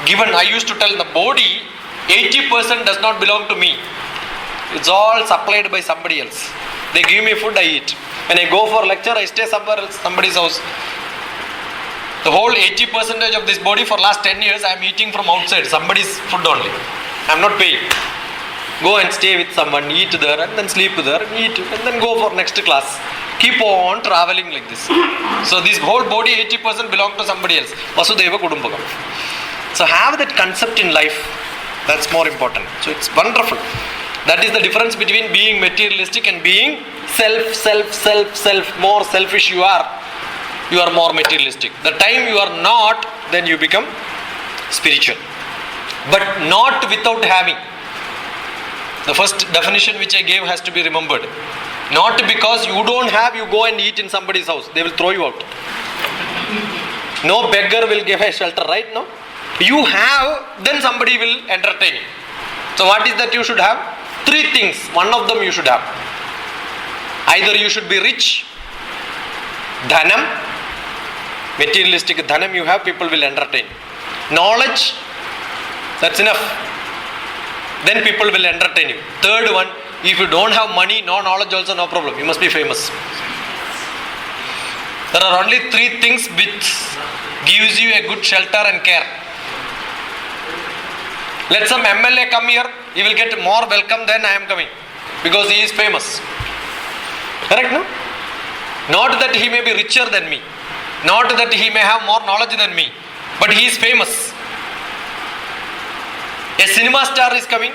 Given, I used to tell the body, 80% does not belong to me. It's all supplied by somebody else. They give me food, I eat. When I go for lecture, I stay somewhere else, somebody's house. The whole 80% of this body for last 10 years, I am eating from outside, somebody's food only. I am not paying. Go and stay with someone, eat there and then sleep there and eat and then go for next class. keep on traveling like this. So this whole body 80% belong to somebody else. Vasudhaiva Kudumbakam. So have that concept in life. That's more important. So it's wonderful. That is the difference between being materialistic and being self. More selfish you are more materialistic. The time you are not, then you become spiritual. But not without having. The first definition which I gave has to be remembered. Not because you don't have, you go and eat in somebody's house. They will throw you out. No beggar will give a shelter, right? No? You have, then somebody will entertain you. So what is that you should have? 3 things. One of them you should have. Either you should be rich, dhanam, materialistic dhanam you have, people will entertain you. Knowledge, that's enough. Then people will entertain you. Third one, if you don't have money, no knowledge also, no problem. You must be famous. There are only 3 things which gives you a good shelter and care. Let some MLA come here, he will get more welcome than I am coming. Because he is famous. Correct, no? Not that he may be richer than me. Not that he may have more knowledge than me. But he is famous. A cinema star is coming.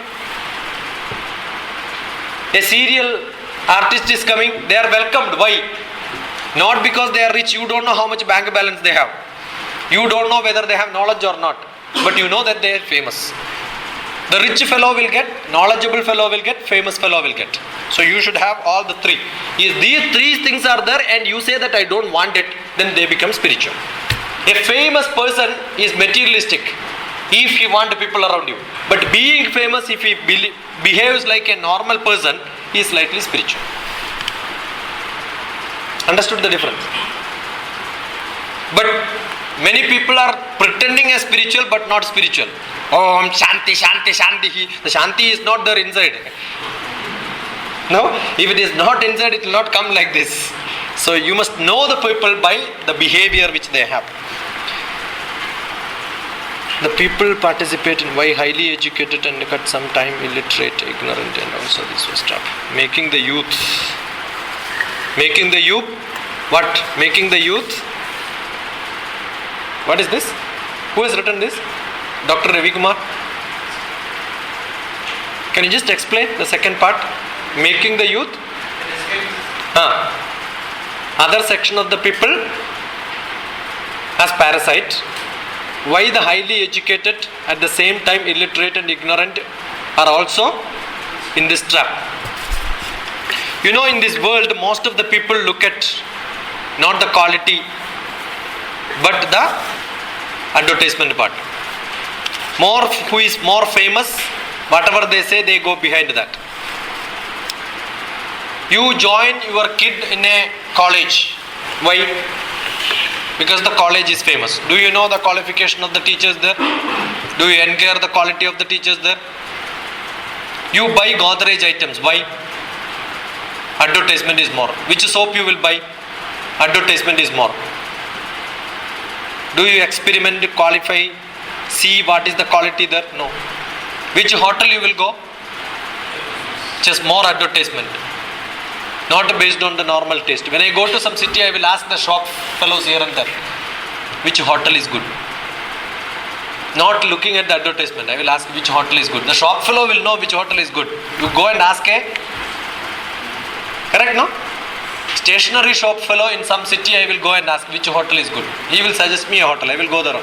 A serial artist is coming. They are welcomed. Why? Not because they are rich. You don't know how much bank balance they have. You don't know whether they have knowledge or not. But you know that they are famous. The rich fellow will get, knowledgeable fellow will get, famous fellow will get. So you should have all the 3. If these 3 things are there and you say that I don't want it, then they become spiritual. A famous person is materialistic if he wants people around you. But being famous, if he behaves like a normal person, he is slightly spiritual. Understood the difference? But many people are pretending as spiritual but not spiritual. Oh, Shanti. The Shanti is not there inside. No? If it is not inside, it will not come like this. So you must know the people by the behavior which they have. The people participate in why highly educated and at some time illiterate, ignorant, and also this was tough. Making the youth. What? Making the youth. What is this? Who has written this? Dr. Ravi Kumar. Can you just explain the second part? Making the youth. Other section of the people as parasite. Why the highly educated at the same time illiterate and ignorant are also in this trap. You know, in this world most of the people look at not the quality but the advertisement part. Who is more famous, whatever they say, they go behind that. You join your kid in a college. Why? Because the college is famous. Do you know the qualification of the teachers there? Do you inquire the quality of the teachers there? You buy Godrej items. Why? Advertisement is more. Which soap you will buy? Advertisement is more. Do you experiment, qualify, see what is the quality there? No. Which hotel you will go? Just more advertisement. Not based on the normal taste. When I go to some city, I will ask the shop fellows here and there, which hotel is good. Not looking at the advertisement. I will ask which hotel is good. The shop fellow will know which hotel is good. You go and ask correct, no? Stationery shop fellow in some city, I will go and ask which hotel is good. He will suggest me a hotel. I will go there.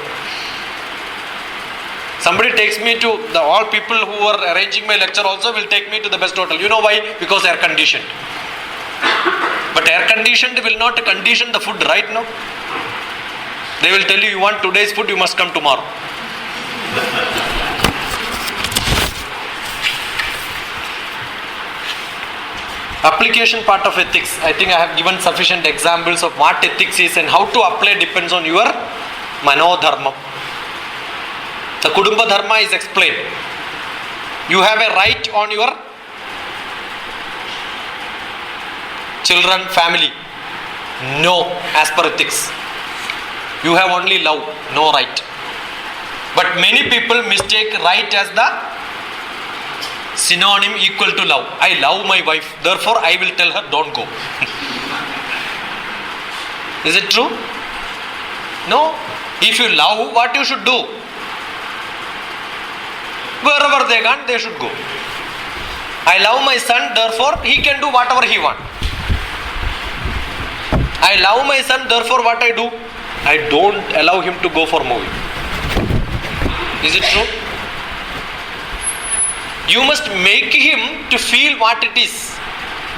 Somebody takes me to all people who are arranging my lecture also will take me to the best hotel. You know why? Because air conditioned. But air conditioned will not condition the food, right? No? They will tell you want today's food, you must come tomorrow. Application part of ethics. I think I have given sufficient examples of what ethics is and how to apply depends on your manodharma. The Kudumba Dharma is explained. You have a right on your children, family. No, as per ethics. You have only love, no right. But many people mistake right as the synonym equal to love. I love my wife, therefore I will tell her don't go. Is it true? No. If you love, what you should do? Wherever they want, they should go. I love my son, therefore he can do whatever he wants. I love my son, therefore what I do? I don't allow him to go for movie. Is it true? You must make him to feel what it is,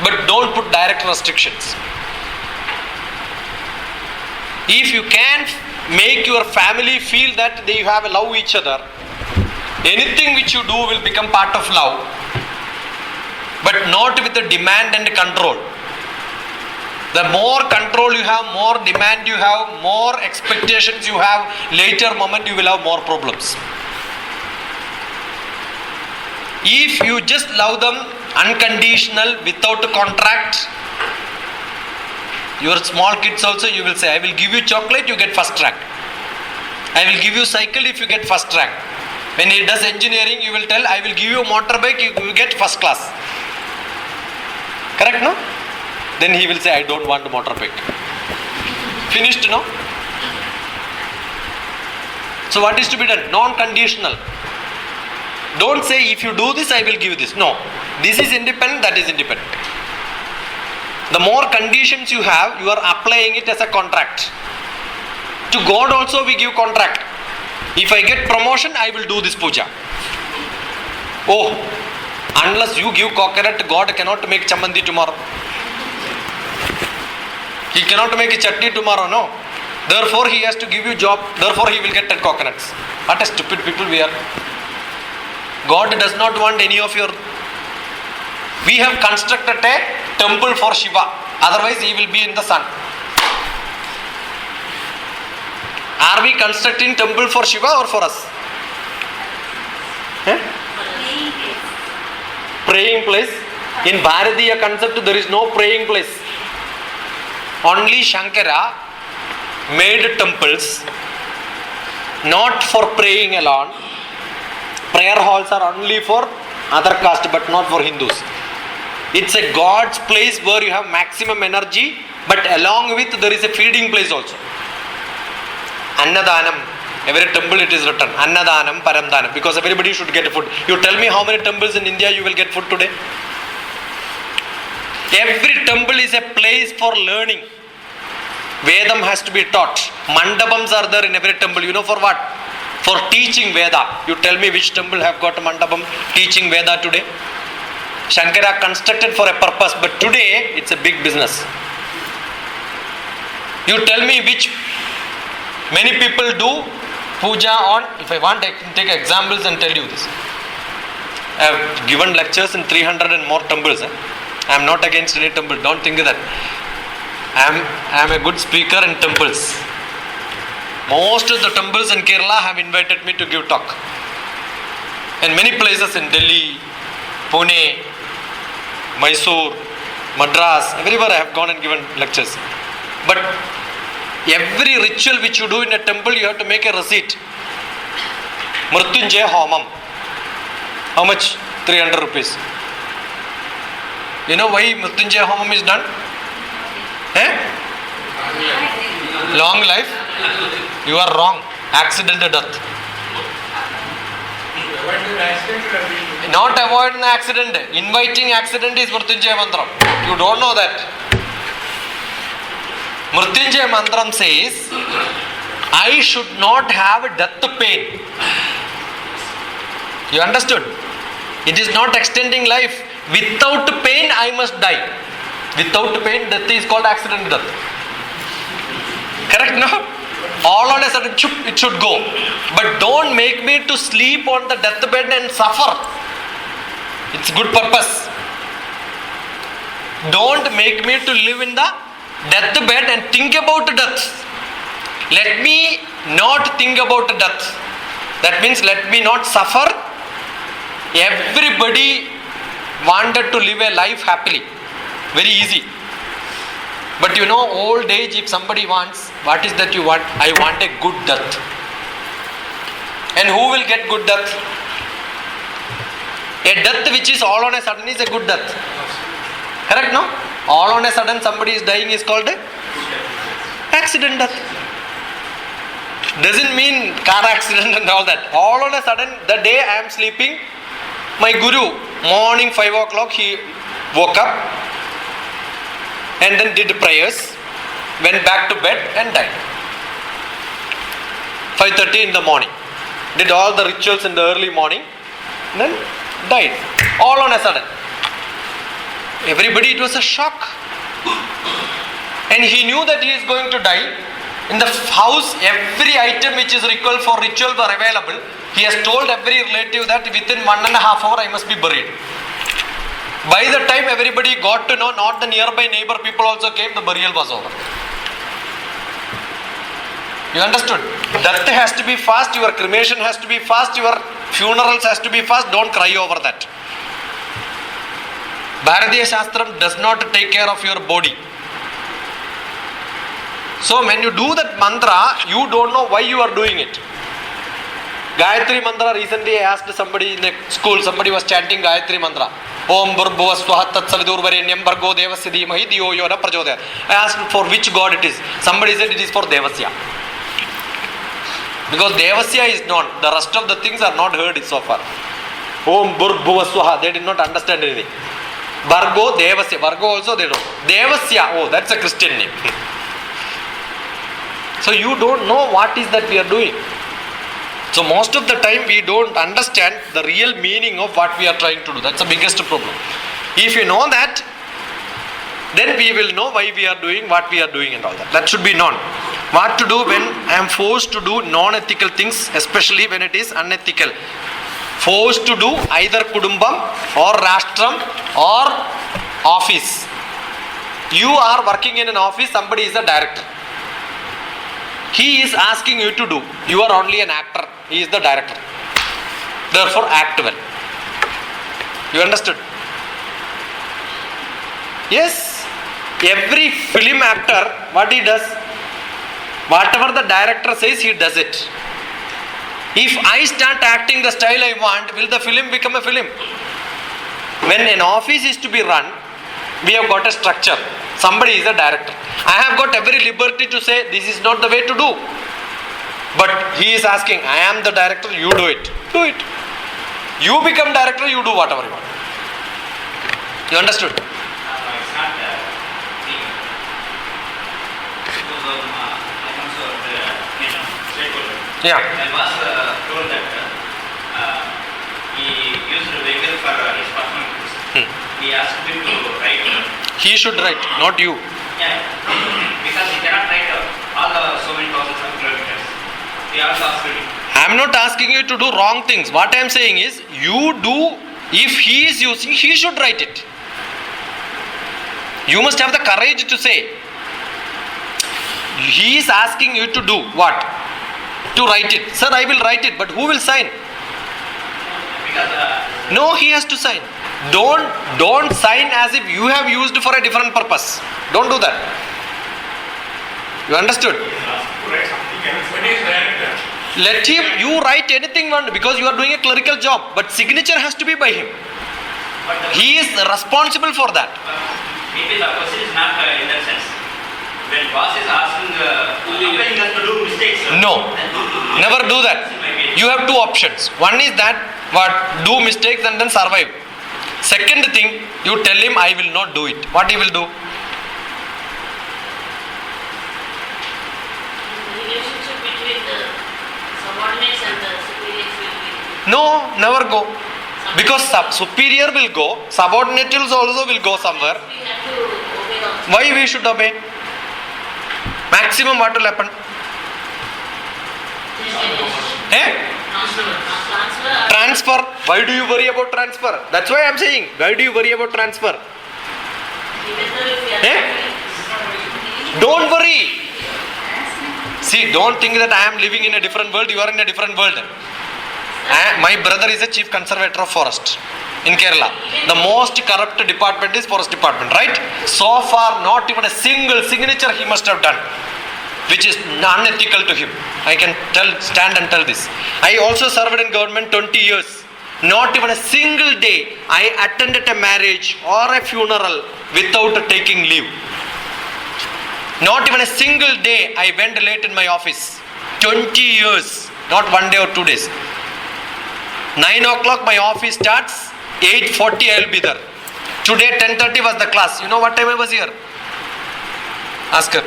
but don't put direct restrictions. If you can make your family feel that they have a love each other, anything which you do will become part of love, but not with the demand and control. The more control you have, more demand you have, more expectations you have, later moment you will have more problems. If you just love them unconditional, without contract, your small kids also, you will say, I will give you chocolate, you get first rank. I will give you cycle if you get first rank. When he does engineering, you will tell, I will give you a motorbike, you will get first class. Correct, no? Then he will say, I don't want a motorbike. Finished, no? So what is to be done? Non-conditional. Don't say, if you do this, I will give you this. No. This is independent, that is independent. The more conditions you have, you are applying it as a contract. To God also we give contract. If I get promotion, I will do this puja. Oh, unless you give coconut, God cannot make chamandi tomorrow. He cannot make a chutney tomorrow, no. Therefore he has to give you job, therefore he will get 10 coconuts. What a stupid people we are. God does not want any of your... We have constructed a temple for Shiva, otherwise he will be in the sun. Are we constructing temple for Shiva or for us? Praying place. In Bharatiya concept there is no praying place. Only Shankara made temples not for praying alone. Prayer halls are only for other caste but not for Hindus. It's a God's place where you have maximum energy, but along with there is a feeding place also. Annadanam, every temple it is written, Annadanam, Paramdanam, because everybody should get food. You tell me how many temples in India you will get food today? Every temple is a place for learning. Vedam has to be taught. Mandapams are there in every temple. You know for what? For teaching Veda. You tell me which temple have got a mandapam teaching Veda today? Shankara constructed for a purpose, but today it's a big business. You tell me which many people do puja on. If I want, I can take examples and tell you this. I have given lectures in 300 and more temples. I am not against any temple. Don't think that. I am a good speaker in temples. Most of the temples in Kerala have invited me to give talk. In many places in Delhi, Pune, Mysore, Madras, everywhere I have gone and given lectures. But every ritual which you do in a temple, you have to make a receipt. Mrityunjaya Homam. How much? 300 rupees. You know why Mrityunjaya Homam is done? Long life? You are wrong. Accidental death. Not avoid an accident. Inviting accident is Mrityunjaya Mantram. You don't know that. Mrityunjaya Mantram says, I should not have death pain. You understood? It is not extending life. Without pain, I must die. Without pain, death is called accident death. Correct, no? All on a sudden, it should go. But don't make me to sleep on the deathbed and suffer. It's good purpose. Don't make me to live in the deathbed and think about death. Let me not think about death. That means let me not suffer. Everybody wanted to live a life happily. Very easy. But you know, old age, if somebody wants, what is that you want? I want a good death. And who will get good death? A death which is all on a sudden is a good death. Correct, no? All on a sudden somebody is dying is called a Accident death. Doesn't mean car accident and all that. All on a sudden, the day I am sleeping, my guru, morning 5 o'clock, he woke up and then did prayers, went back to bed and died. 5:30 in the morning. Did all the rituals in the early morning, then died. All on a sudden. Everybody, it was a shock. And he knew that he is going to die. In the house, every item which is required for ritual were available. He has told every relative that within 1.5 hours I must be buried. By the time everybody got to know, not the nearby neighbor people also came, the burial was over. You understood? Death has to be fast, your cremation has to be fast, your funerals has to be fast. Don't cry over that. Bharatiya Shastram does not take care of your body. So when you do that mantra, you don't know why you are doing it. Gayatri mantra, recently I asked somebody in the school, somebody was chanting Gayatri mantra. Om Bhurbhuva Swaha Tat Savidurvarenyam Bhargo Devasya Dhimahi Dhiyo Yo Na Prachodayat. I asked for which god it is. Somebody said it is for Devasya. Because Devasya is known. The rest of the things are not heard so far. Om Bhurbhuva Swaha. They did not understand anything. Bhargo Devasya. Bhargo also they don't. Devasya. Oh, that's a Christian name. So you don't know what is that we are doing. So most of the time we don't understand the real meaning of what we are trying to do. That's the biggest problem. If you know that, then we will know why we are doing what we are doing and all that. That should be known. What to do when I am forced to do non-ethical things, especially when it is unethical. Forced to do either kudumbam or rastram or office. You are working in an office, somebody is a director. He is asking you to do. You are only an actor. He is the director. Therefore, act well. You understood? Yes. Every film actor, what he does, whatever the director says, he does it. If I start acting the style I want, will the film become a film? When an office is to be run, we have got a structure. Somebody is a director. I have got every liberty to say this is not the way to do. But he is asking, I am the director, you do it. Do it. You become director, you do whatever you want. You understood?
It's not thing. Because of I'm also the stakeholder.
Yeah.
My boss told that he used the vehicle for his personal use. He asked me to write.
He should write, not you.
Yeah, because he cannot write all the so many thousands of kilometers. He also asked me.
I am not asking you to do wrong things. What I am saying is, you do, if he is using, he should write it. You must have the courage to say. He is asking you to do what? To write it. Sir, I will write it, but who will sign?
Because
No, he has to sign. Don't sign as if you have used for a different purpose. Don't do that. You understood? Let him, you write anything because you are doing a clerical job, but signature has to be by him. He is responsible for that.
maybe the question is not in that sense. When boss is asking, compelling us to do mistakes.
No, never do that. You have two options. One is that do mistakes and then survive. Second thing, you tell him I will not do it. What he will do?
Relationship between the subordinates and the superiors will be.
No, never go. Because superior will go, subordinates also will go somewhere.
We have to obey also.
Why we should obey? Maximum what will happen? Eh?
Transfer.
Transfer. Why do you worry about transfer? That's why I am saying. Why do you worry about transfer?
Even though if we are
Eh? Don't worry. See, don't think that I am living in a different world, you are in a different world. My brother is a chief conservator of forest in Kerala. The most corrupt department is forest department, right? So far, not even a single signature he must have done, which is unethical to him. I can stand and tell this. I also served in government 20 years. Not even a single day I attended a marriage or a funeral without taking leave. Not even a single day I went late in my office. 20 years, not 1 day or 2 days. 9 o'clock my office starts, 8:40 I will be there. Today 10:30 was the class. You know what time I was here? Ask her.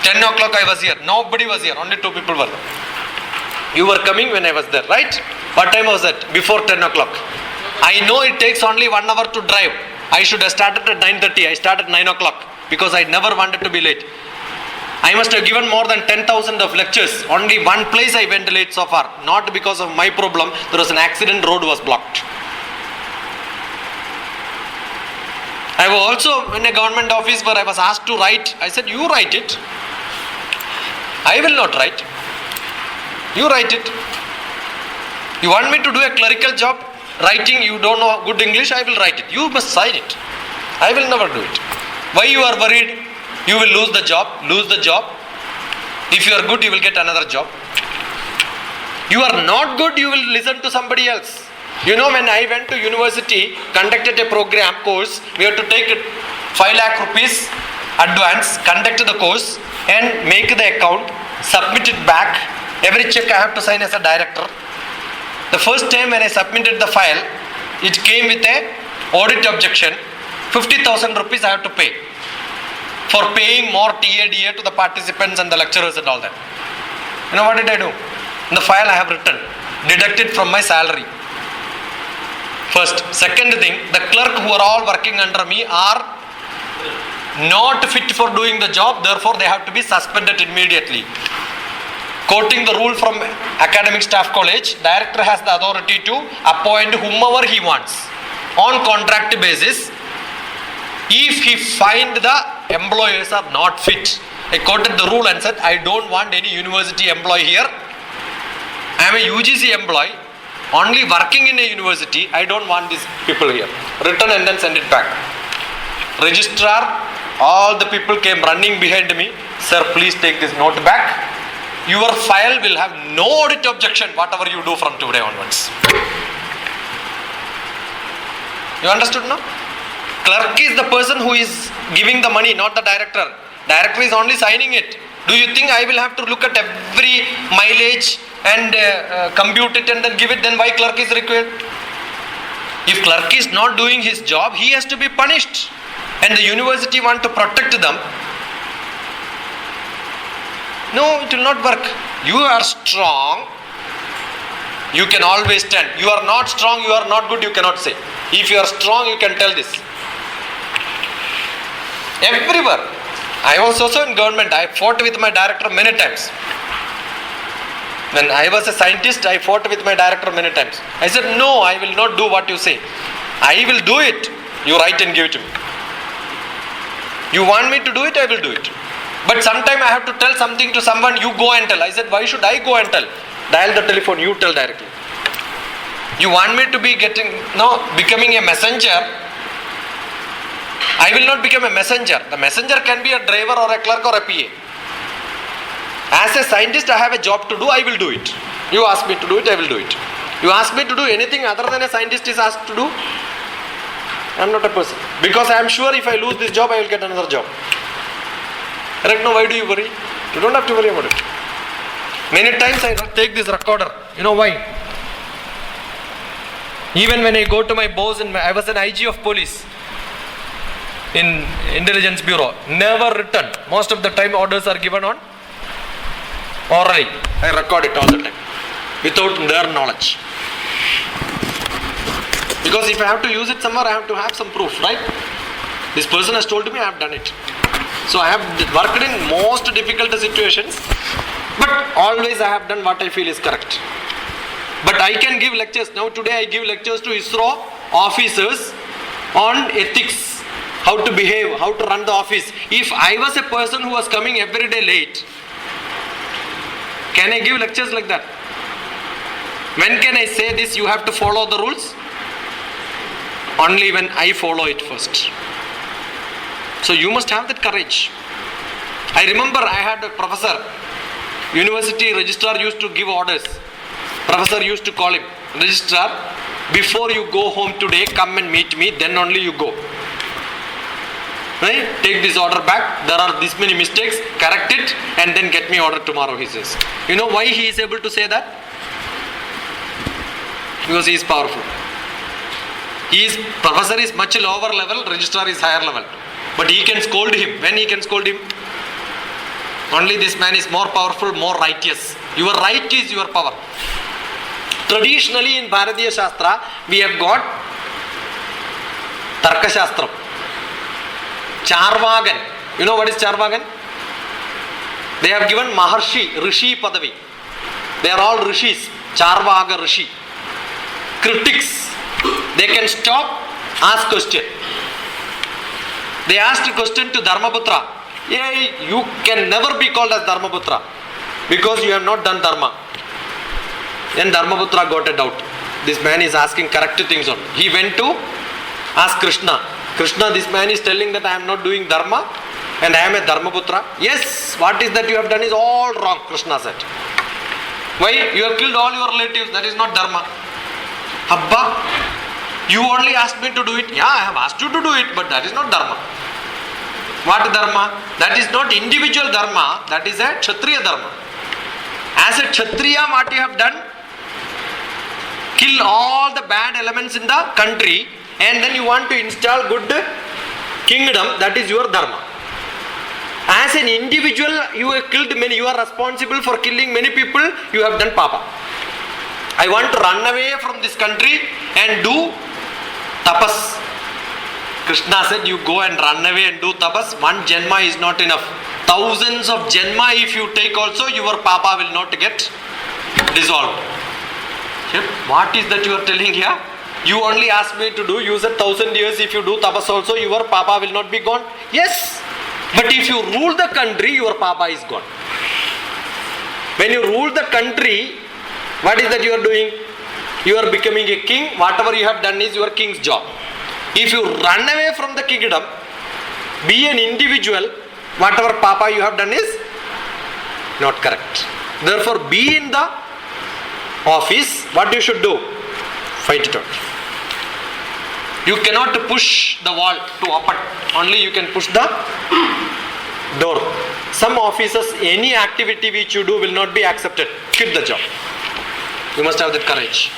10 o'clock I was here. Nobody was here. Only 2 people were there. You were coming when I was there, right? What time was that? Before 10 o'clock. I know it takes only 1 hour to drive. I should have started at 9:30. I started 9 o'clock because I never wanted to be late. I must have given more than 10,000 of lectures. Only one place I went late so far. Not because of my problem. There was an accident, road was blocked. I was also in a government office where I was asked to write. I said, you write it. I will not write. You write it. You want me to do a clerical job? Writing, you don't know good English, I will write it. You must sign it. I will never do it. Why you are worried? You will lose the job. Lose the job. If you are good, you will get another job. You are not good, you will listen to somebody else. You know, when I went to university, conducted a program course, we have to take 5 lakh rupees advance, conduct the course and make the account, submit it back. Every check I have to sign as a director. The first time when I submitted the file, it came with a audit objection. 50,000 rupees I have to pay for paying more TADA to the participants and the lecturers and all that. You know what did I do? In the file I have written, deducted from my salary. First. Second thing, the clerk who are all working under me are not fit for doing the job, therefore they have to be suspended immediately. Quoting the rule from Academic Staff College, director has the authority to appoint whomever he wants on contract basis if he find the employers are not fit. I quoted the rule and said, I don't want any university employee here. I am a UGC employee, only working in a university. I don't want these people here. Written and then send it back. Registrar, all the people came running behind me. Sir, please take this note back. Your file will have no audit objection, whatever you do from today onwards. You understood now? Clerk is the person who is giving the money, not the director. Director is only signing it. Do you think I will have to look at every mileage and compute it and then give it? Then why clerk is required? If clerk is not doing his job, he has to be punished. And the university want to protect them. No, it will not work. You are strong, you can always stand. You are not strong, you are not good, you cannot say. If you are strong, you can tell this. Everywhere. I was also in government. I fought with my director many times. When I was a scientist, I fought with my director many times. I said, no, I will not do what you say. I will do it. You write and give it to me. You want me to do it, I will do it. But sometime I have to tell something to someone, you go and tell. I said, why should I go and tell? Dial the telephone, you tell directly. You want me to be becoming a messenger? I will not become a messenger. The messenger can be a driver or a clerk or a PA. As a scientist, I have a job to do, I will do it. You ask me to do it, I will do it. You ask me to do anything other than a scientist is asked to do, I am not a person. Because I am sure if I lose this job, I will get another job. Right now, why do you worry? You don't have to worry about it. Many times I take this recorder. You know why? Even when I go to my boss, I was an IG of police in Intelligence Bureau. Never written. Most of the time orders are given on orally. I record it all the time without their knowledge. Because if I have to use it somewhere, I have to have some proof, right? This person has told me I have done it. So I have worked in most difficult situations, but always I have done what I feel is correct. But I can give lectures. Now today I give lectures to ISRO officers on ethics, how to behave, how to run the office. If I was a person who was coming every day late, can I give lectures like that? When can I say this, you have to follow the rules? Only when I follow it first. So you must have that courage. I remember I had a professor, university registrar used to give orders. Professor used to call him, registrar, before you go home today, come and meet me, then only you go. Right? Take this order back. There are this many mistakes. Correct it and then get me order tomorrow, he says. You know why he is able to say that? Because he is powerful. Professor is much lower level, registrar is higher level. But he can scold him. When he can scold him? Only this man is more powerful, more righteous. Your right is your power. Traditionally in Bharatiya Shastra, we have got Tarka Shastram. Charvagan. You know what is Charvagan? They have given Maharshi, Rishi Padavi. They are all Rishis. Charvaga Rishi. Critics. They can stop, ask question. They asked a question to Dharmaputra. Hey, you can never be called as Dharmaputra because you have not done Dharma. Then Dharmaputra got a doubt. This man is asking correct things on. He went to ask Krishna. Krishna, this man is telling that I am not doing Dharma and I am a Dharmaputra. Yes, what is that you have done is all wrong, Krishna said. Why? You have killed all your relatives. That is not Dharma. Abba, you only asked me to do it. Yeah, I have asked you to do it, but that is not Dharma. What Dharma? That is not individual Dharma. That is a Kshatriya Dharma. As a Kshatriya, what you have done? Kill all the bad elements in the country and then you want to install good kingdom. That is your Dharma. As an individual, you have killed many. You are responsible for killing many people. You have done Papa. I want to run away from this country and do tapas. Krishna said, you go and run away and do tapas. One janma is not enough. Thousands of janma if you take also, your papa will not get dissolved. What is that you are telling here? You only asked me to do, you said 1,000 years if you do tapas also, your papa will not be gone. Yes, but if you rule the country, your papa is gone. When you rule the country, what is that you are doing? You are becoming a king. Whatever you have done is your king's job. If you run away from the kingdom, be an individual, whatever papa you have done is not correct. Therefore, be in the office. What you should do? Fight it out. You cannot push the wall to open. Only you can push the door. Some offices, any activity which you do will not be accepted. Quit the job. You must have that courage.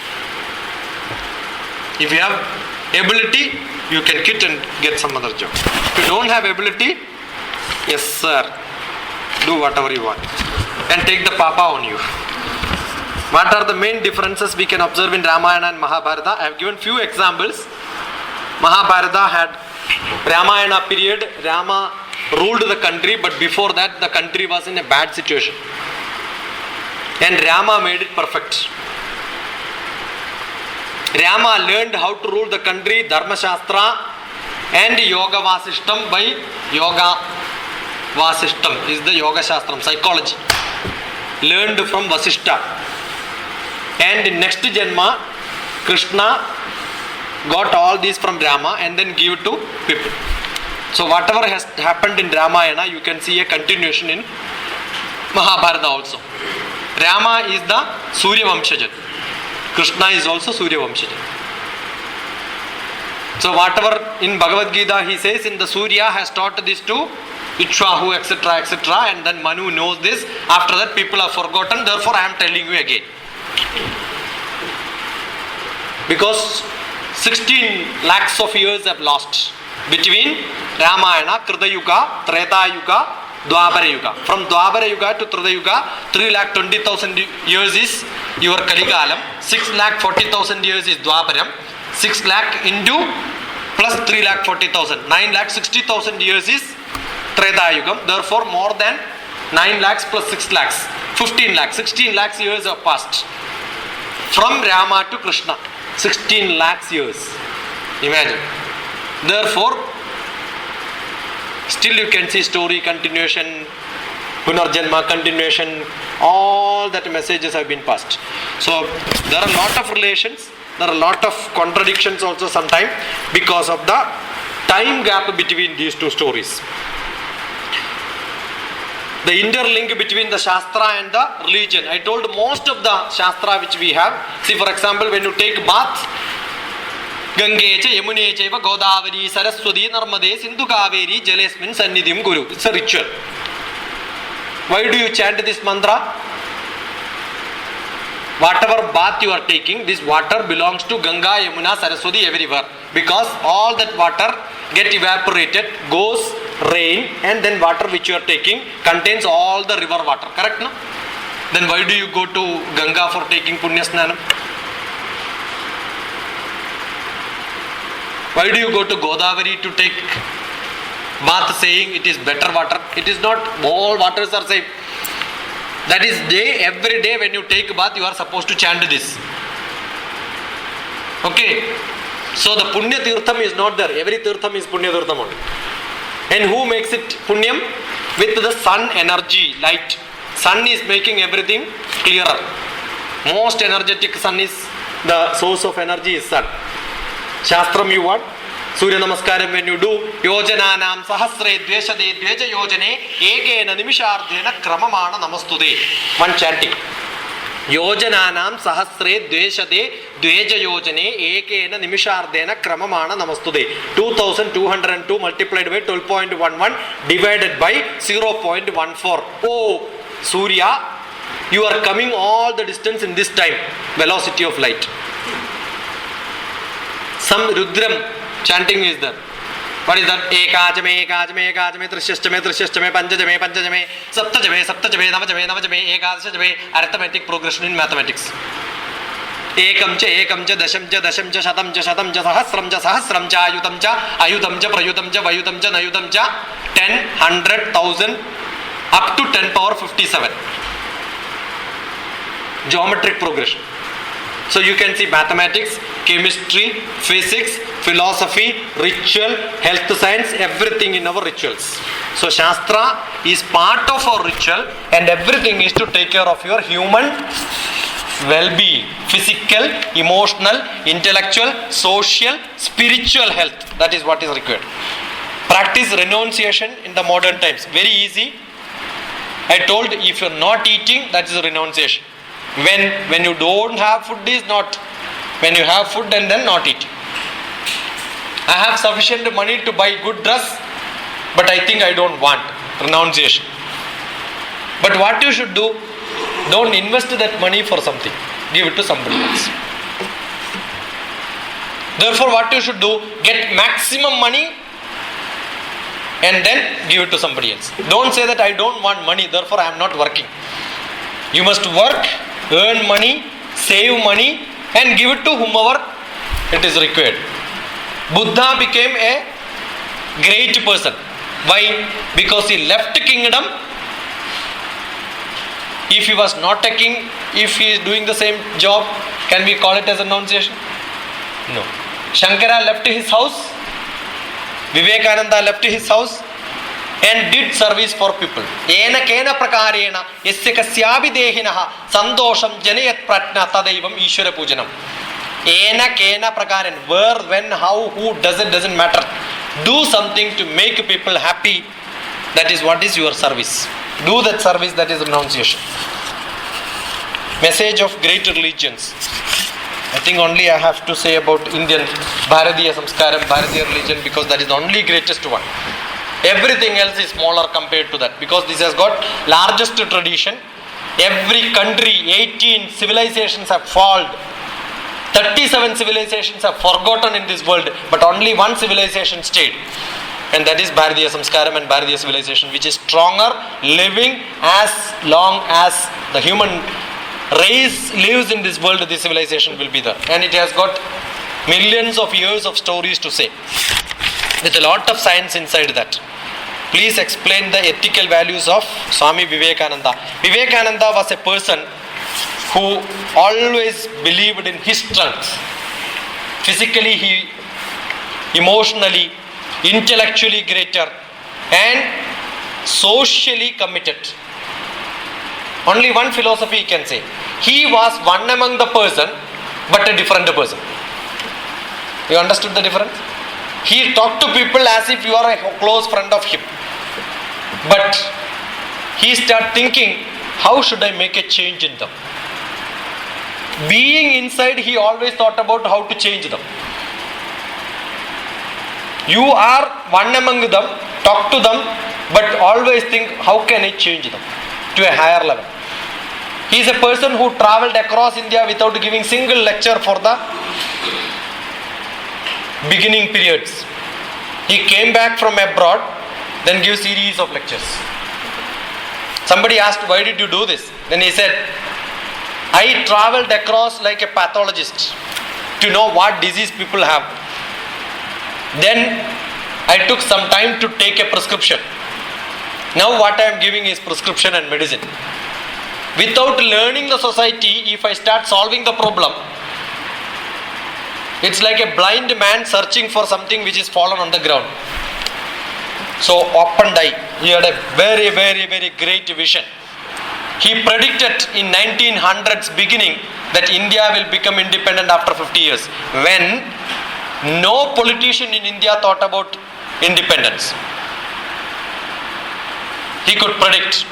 If you have ability, you can quit and get some other job. If you don't have ability, yes sir, do whatever you want and take the papa on you. What are the main differences we can observe in Ramayana and Mahabharata? I have given few examples. Mahabharata had Ramayana period, Rama ruled the country, but before that the country was in a bad situation. And Rama made it perfect. Rama learned how to rule the country, Dharma Shastra and Yoga Vasishtam by Yoga Vasishtam is the Yoga Shastram, psychology. Learned from Vasishta. And in next Janma, Krishna got all these from Rama and then give it to people. So whatever has happened in Ramayana, you can see a continuation in Mahabharata also. Rama is the Surya Vamshajan. Krishna is also Surya Vamshajan. So whatever in Bhagavad Gita he says, in the Surya has taught this to Ikshvaku, etc., etc., and then Manu knows this. After that people have forgotten, therefore I am telling you again. Because 16 lakhs of years have lost between Ramayana, Krita Yuga, Treta Yuga, Dwapara Yuga. From Dwapara Yuga to Treta Yuga, 3,20,000 years is your Kaligalam, 6,40,000 years is Dwaparam, 6 lakh into plus 3,40,000, 9,60,000 years is Treta Yuga. Therefore, more than 9 lakhs plus 6 lakhs, 15 lakhs, 16 lakhs years have passed. From Rama to Krishna, 16 lakhs years. Imagine. Therefore, still you can see story continuation, Punarjanma continuation, all that messages have been passed. So there are a lot of relations, there are a lot of contradictions also sometimes because of the time gap between these two stories. The interlink between the Shastra and the religion. I told most of the Shastra which we have. See, for example, when you take bath, Gange cha Yamune chaiva Godavari Saraswati Narmade Sindhu Kaveri Jalesmin Sannidhim Guru. It's a ritual. Why do you chant this mantra? Whatever bath you are taking, this water belongs to Ganga, Yamuna, Saraswati, everywhere. Because all that water get evaporated, goes rain, and then water which you are taking contains all the river water. Correct, no? Then why do you go to Ganga for taking Punya Snanam? Why do you go to Godavari to take bath saying it is better water? It is not. All waters are same. That is every day when you take bath you are supposed to chant this. Okay. So the Punya Tirtham is not there. Every Tirtham is Punya Tirtham only. And who makes it Punyam? With the sun energy, light. Sun is making everything clearer. Most energetic sun is, the source of energy is sun. Shastram you what? Surya Namaskaram when you do Yojananam Sahasre Dveshade Dveja Yojane Ekena Nimishardhena Kramamana Namastude. One chanting. Yojananam Sahasre Dveshade Dveja Yojane Ekena Nimishardhena Kramamana Namastude. 2202 multiplied by 12.11 divided by 0.14. Oh Surya, you are coming all the distance in this time. Velocity of light. Some Rudram chanting is there. What is that? Ekajame, Ekajame, Ekajame, Trishashame, Trishashame, Panchajame, Panchajame, Saptajame, Saptajame, Navajame, Navajame, Ekajame, arithmetic progression in mathematics. Ekamcha, Ekamcha, Dashamcha, Dashamcha, Shatamcha, Shatamcha, Sahasramcha, Sahasramcha, Ayutamcha, Ayutamcha, Prayutamcha, Vayutamcha, Nayutamcha, 10, 100, 1000, up to 10 power 57. Geometric progression. So you can see mathematics, chemistry, physics, philosophy, ritual, health science, everything in our rituals. So Shastra is part of our ritual and everything is to take care of your human well-being. Physical, emotional, intellectual, social, spiritual health. That is what is required. Practice renunciation in the modern times. Very easy. I told if you are not eating, that is renunciation. When you don't have food is not. When you have food and then not eating. I have sufficient money to buy good dress, but I think I don't want. Renunciation. But what you should do, don't invest that money for something. Give it to somebody else. Therefore what you should do, get maximum money and then give it to somebody else. Don't say that I don't want money, therefore I am not working. You must work, earn money, save money and give it to whomever it is required. Buddha became a great person. Why? Because he left kingdom. If he was not a king, if he is doing the same job, can we call it as renunciation? No. Shankara left his house, Vivekananda left his house and did service for people. Ena kena prakarena yasya kasyabi dehinaha sandosham janayat pratna tadaivam Ishvara pujanam. Ena kena prakaren, where, when, how, who, doesn't matter. Do something to make people happy. That is what is your service. Do that service, that is renunciation. Message of great religions. I think only I have to say about Indian Bharatiya Samskaram, Bharatiya religion, because that is the only greatest one. Everything else is smaller compared to that, because this has got largest tradition. Every country, 18 civilizations have fallen. 37 civilizations have forgotten in this world, but only one civilization stayed. And that is Bharatiya Samskaram and Bharatiya civilization, which is stronger, living as long as the human race lives in this world, this civilization will be there. And it has got millions of years of stories to say, with a lot of science inside that. Please explain the ethical values of Swami Vivekananda. Vivekananda was a person who always believed in his strength. Physically he, emotionally, intellectually greater and socially committed. Only one philosophy can say. He was one among the person, but a different person. You understood the difference? He talked to people as if you are a close friend of him. But he started thinking, how should I make a change in them? Being inside, he always thought about how to change them. You are one among them, talk to them, but always think how can I change them to a higher level. He is a person who travelled across India without giving single lecture for the beginning periods. He came back from abroad, then gave series of lectures. Somebody asked, why did you do this? Then he said, I travelled across like a pathologist to know what disease people have. Then I took some time to take a prescription. Now what I am giving is prescription and medicine. Without learning the society, if I start solving the problem, it's like a blind man searching for something which is fallen on the ground. So opened eye. He had a very, very, very great vision. He predicted in 1900s beginning that India will become independent after 50 years, when no politician in India thought about independence. He could predict.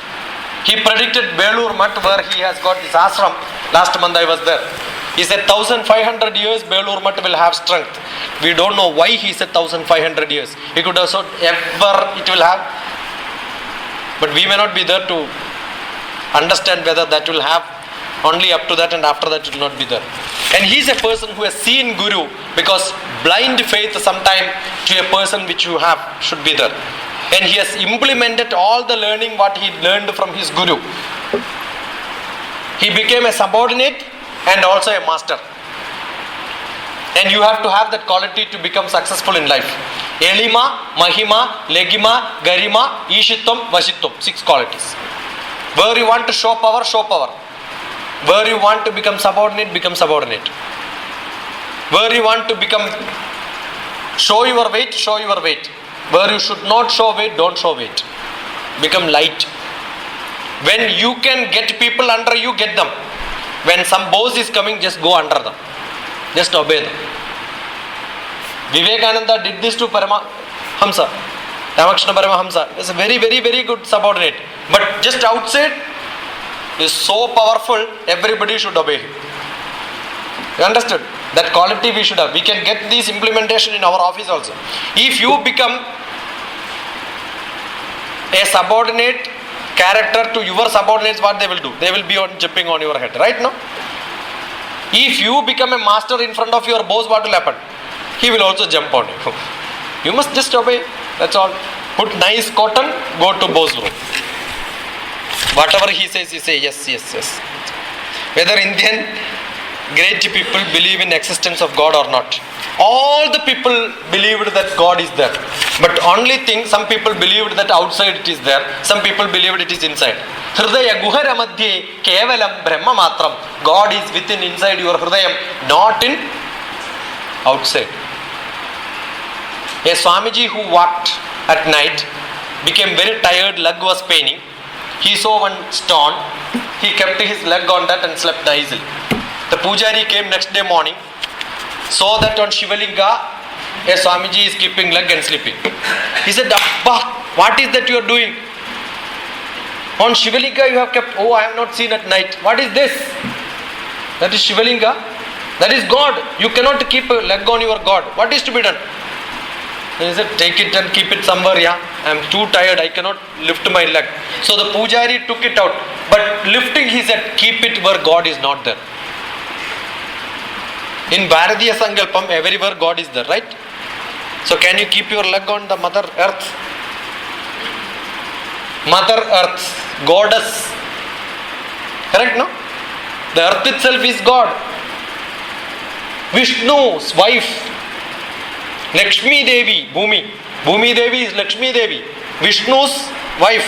He predicted Belur Math, where he has got his ashram. Last month I was there. He said 1500 years Belur Math will have strength. We don't know why he said 1500 years. He could have said ever it will have. But we may not be there to understand whether that will have only up to that, and after that it will not be there. And he is a person who has seen Guru, because blind faith sometime to a person which you have should be there. And he has implemented all the learning what he learned from his Guru. He became a subordinate and also a master. And you have to have that quality to become successful in life. Elima, Mahima, Legima, Garima, Ishitvam, Vashitvam. 6 qualities. Where you want to show power, show power. Where you want to become subordinate, become subordinate. Where you want to become show your weight, show your weight. Where you should not show weight, don't show weight. Become light. When you can get people under you, get them. When some boss is coming, just go under them. Just obey them. Vivekananda did this to Paramahamsa. Ramakrishna Paramahamsa. He is a very, very, very good subordinate. But just outside, he is so powerful, everybody should obey him. You understood? That quality we should have. We can get this implementation in our office also. If you become a subordinate character to your subordinates, what they will do? They will be jumping on your head, right? No? If you become a master in front of your boss, what will happen? He will also jump on you. You must just obey. That's all. Put nice cotton, go to boss room. Whatever he says, you say yes, yes, yes. Whether Indian great people believe in existence of God or not. All the people believed that God is there. But only thing, some people believed that outside it is there. Some people believed it is inside. Hridaya guhara madhye kevalam brahma matram. God is within, inside your hridayam, not in outside. A Swamiji who walked at night became very tired, leg was paining. He saw one stone. He kept his leg on that and slept nicely. The Pujari came next day morning, saw that on Shivalinga, a Swamiji is keeping leg and sleeping. He said, Abba, what is that you are doing? On Shivalinga you have kept, oh, I have not seen at night. What is this? That is Shivalinga. That is God. You cannot keep a leg on your God. What is to be done? He said, take it and keep it somewhere. Yeah, I am too tired. I cannot lift my leg. So the Pujari took it out. But lifting, he said, keep it where God is not there. In Bharatiya Sankalpam, everywhere God is there, right? So can you keep your leg on the Mother Earth? Mother Earth, Goddess. Correct, no? The earth itself is God. Vishnu's wife, Lakshmi Devi, Bhumi. Bhumi Devi is Lakshmi Devi, Vishnu's wife.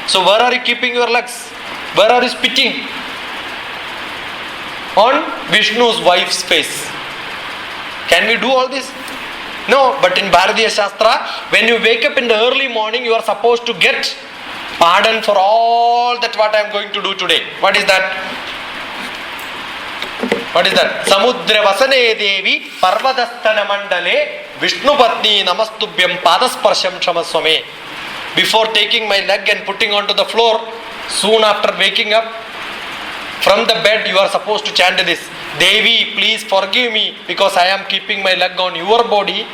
So where are you keeping your legs? Where are you spitting? On Vishnu's wife's face. Can we do all this? No, but in Bharatiya Shastra, when you wake up in the early morning, you are supposed to get pardon for all that what I am going to do today. What is that? What is that? Samudra Vasane Devi Parvadastana Mandale Vishnu Patni Namastubhyam Padasparsham Shamaswame. Before taking my leg and putting onto the floor, soon after waking up from the bed, you are supposed to chant this. Devi, please forgive me because I am keeping my leg on your body.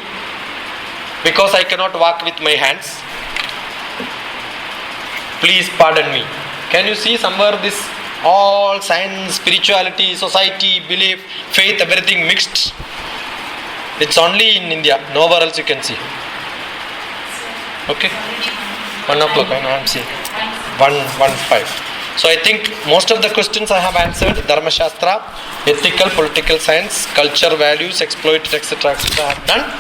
because I cannot walk with my hands. Please pardon me. Can you see somewhere this all science, spirituality, society, belief, faith, everything mixed? It's only in India, nowhere else you can see. Okay? 1 o'clock, I know I'm seeing. 1:15. So I think most of the questions I have answered. Dharma Shastra, ethical, political science, culture, values, exploited, etc. etc. I have done.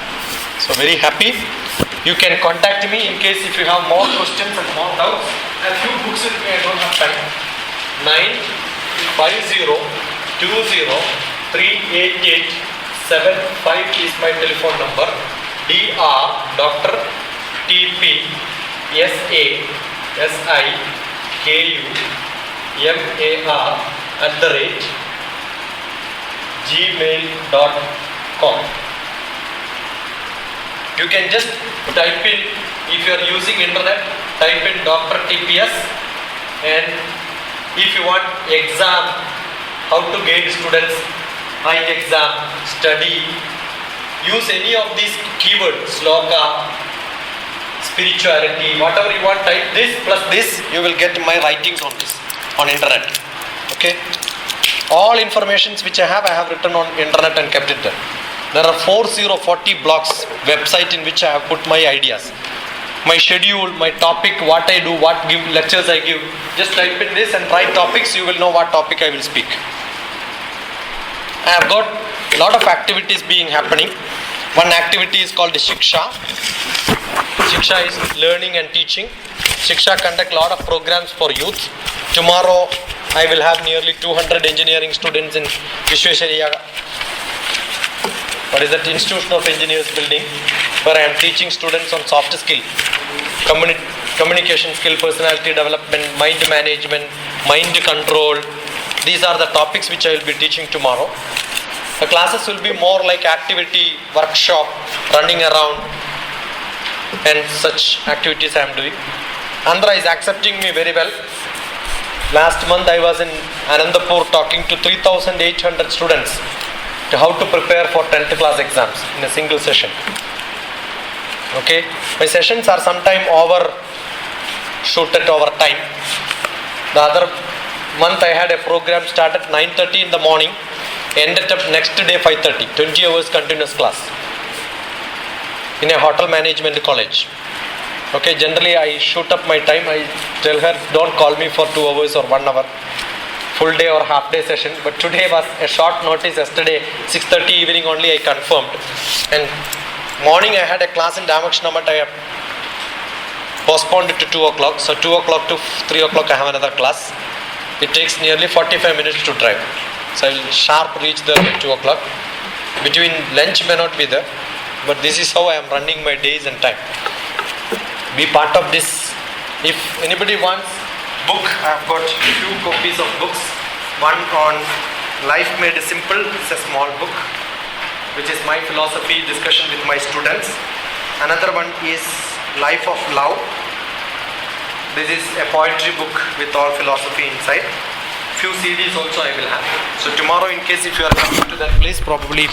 So very happy. You can contact me in case if you have more questions and more doubts. I have few books with me, I don't have time. 950-20-388-75 is my telephone number. DrTPSAKUMAR@gmail.com. You can just type in, if you are using internet, type in Dr. TPS, and if you want exam, how to get students, write exam, study, use any of these keywords, sloka, spirituality, whatever you want, type this plus this, you will get my writings on this, on internet. Okay? All informations which I have written on internet and kept it there. There are 40 blogs, website in which I have put my ideas. My schedule, my topic, what I do, what lectures I give. Just type in this and write topics, you will know what topic I will speak. I have got a lot of activities being happening. One activity is called Shiksha. Shiksha is learning and teaching. Shiksha conduct a lot of programs for youth. Tomorrow I will have nearly 200 engineering students in Vishwesharaya. What is that? Institution of Engineers building, where I am teaching students on soft skill, communication skill, personality development, mind management, mind control. These are the topics which I will be teaching tomorrow. The classes will be more like activity, workshop, running around, and such activities I am doing. Andhra is accepting me very well. Last month I was in Anandapur talking to 3,800 students to how to prepare for 10th class exams in a single session. Okay, my sessions are sometime shooted over time. The other month I had a program start at 9:30 in the morning, ended up next day 5:30, 20 hours continuous class in a hotel management college. Okay, generally I shoot up my time. I tell her don't call me for 2 hours or 1 hour, full day or half day session, but today was a short notice. Yesterday 6:30 evening only I confirmed, and morning I had a class in Damakshnamath. I have postponed it to 2 o'clock, so 2 o'clock to 3 o'clock I have another class. It takes nearly 45 minutes to drive, so I will sharp reach there at 2 o'clock. Between lunch may not be there, but this is how I am running my days and time. Be part of this. If anybody wants book, I have got few copies of books. One on Life Made Simple, it's a small book, which is my philosophy discussion with my students. Another one is Life of Love. This is a poetry book with all philosophy inside. Few CDs also I will have. So tomorrow, in case if you are coming to that place, probably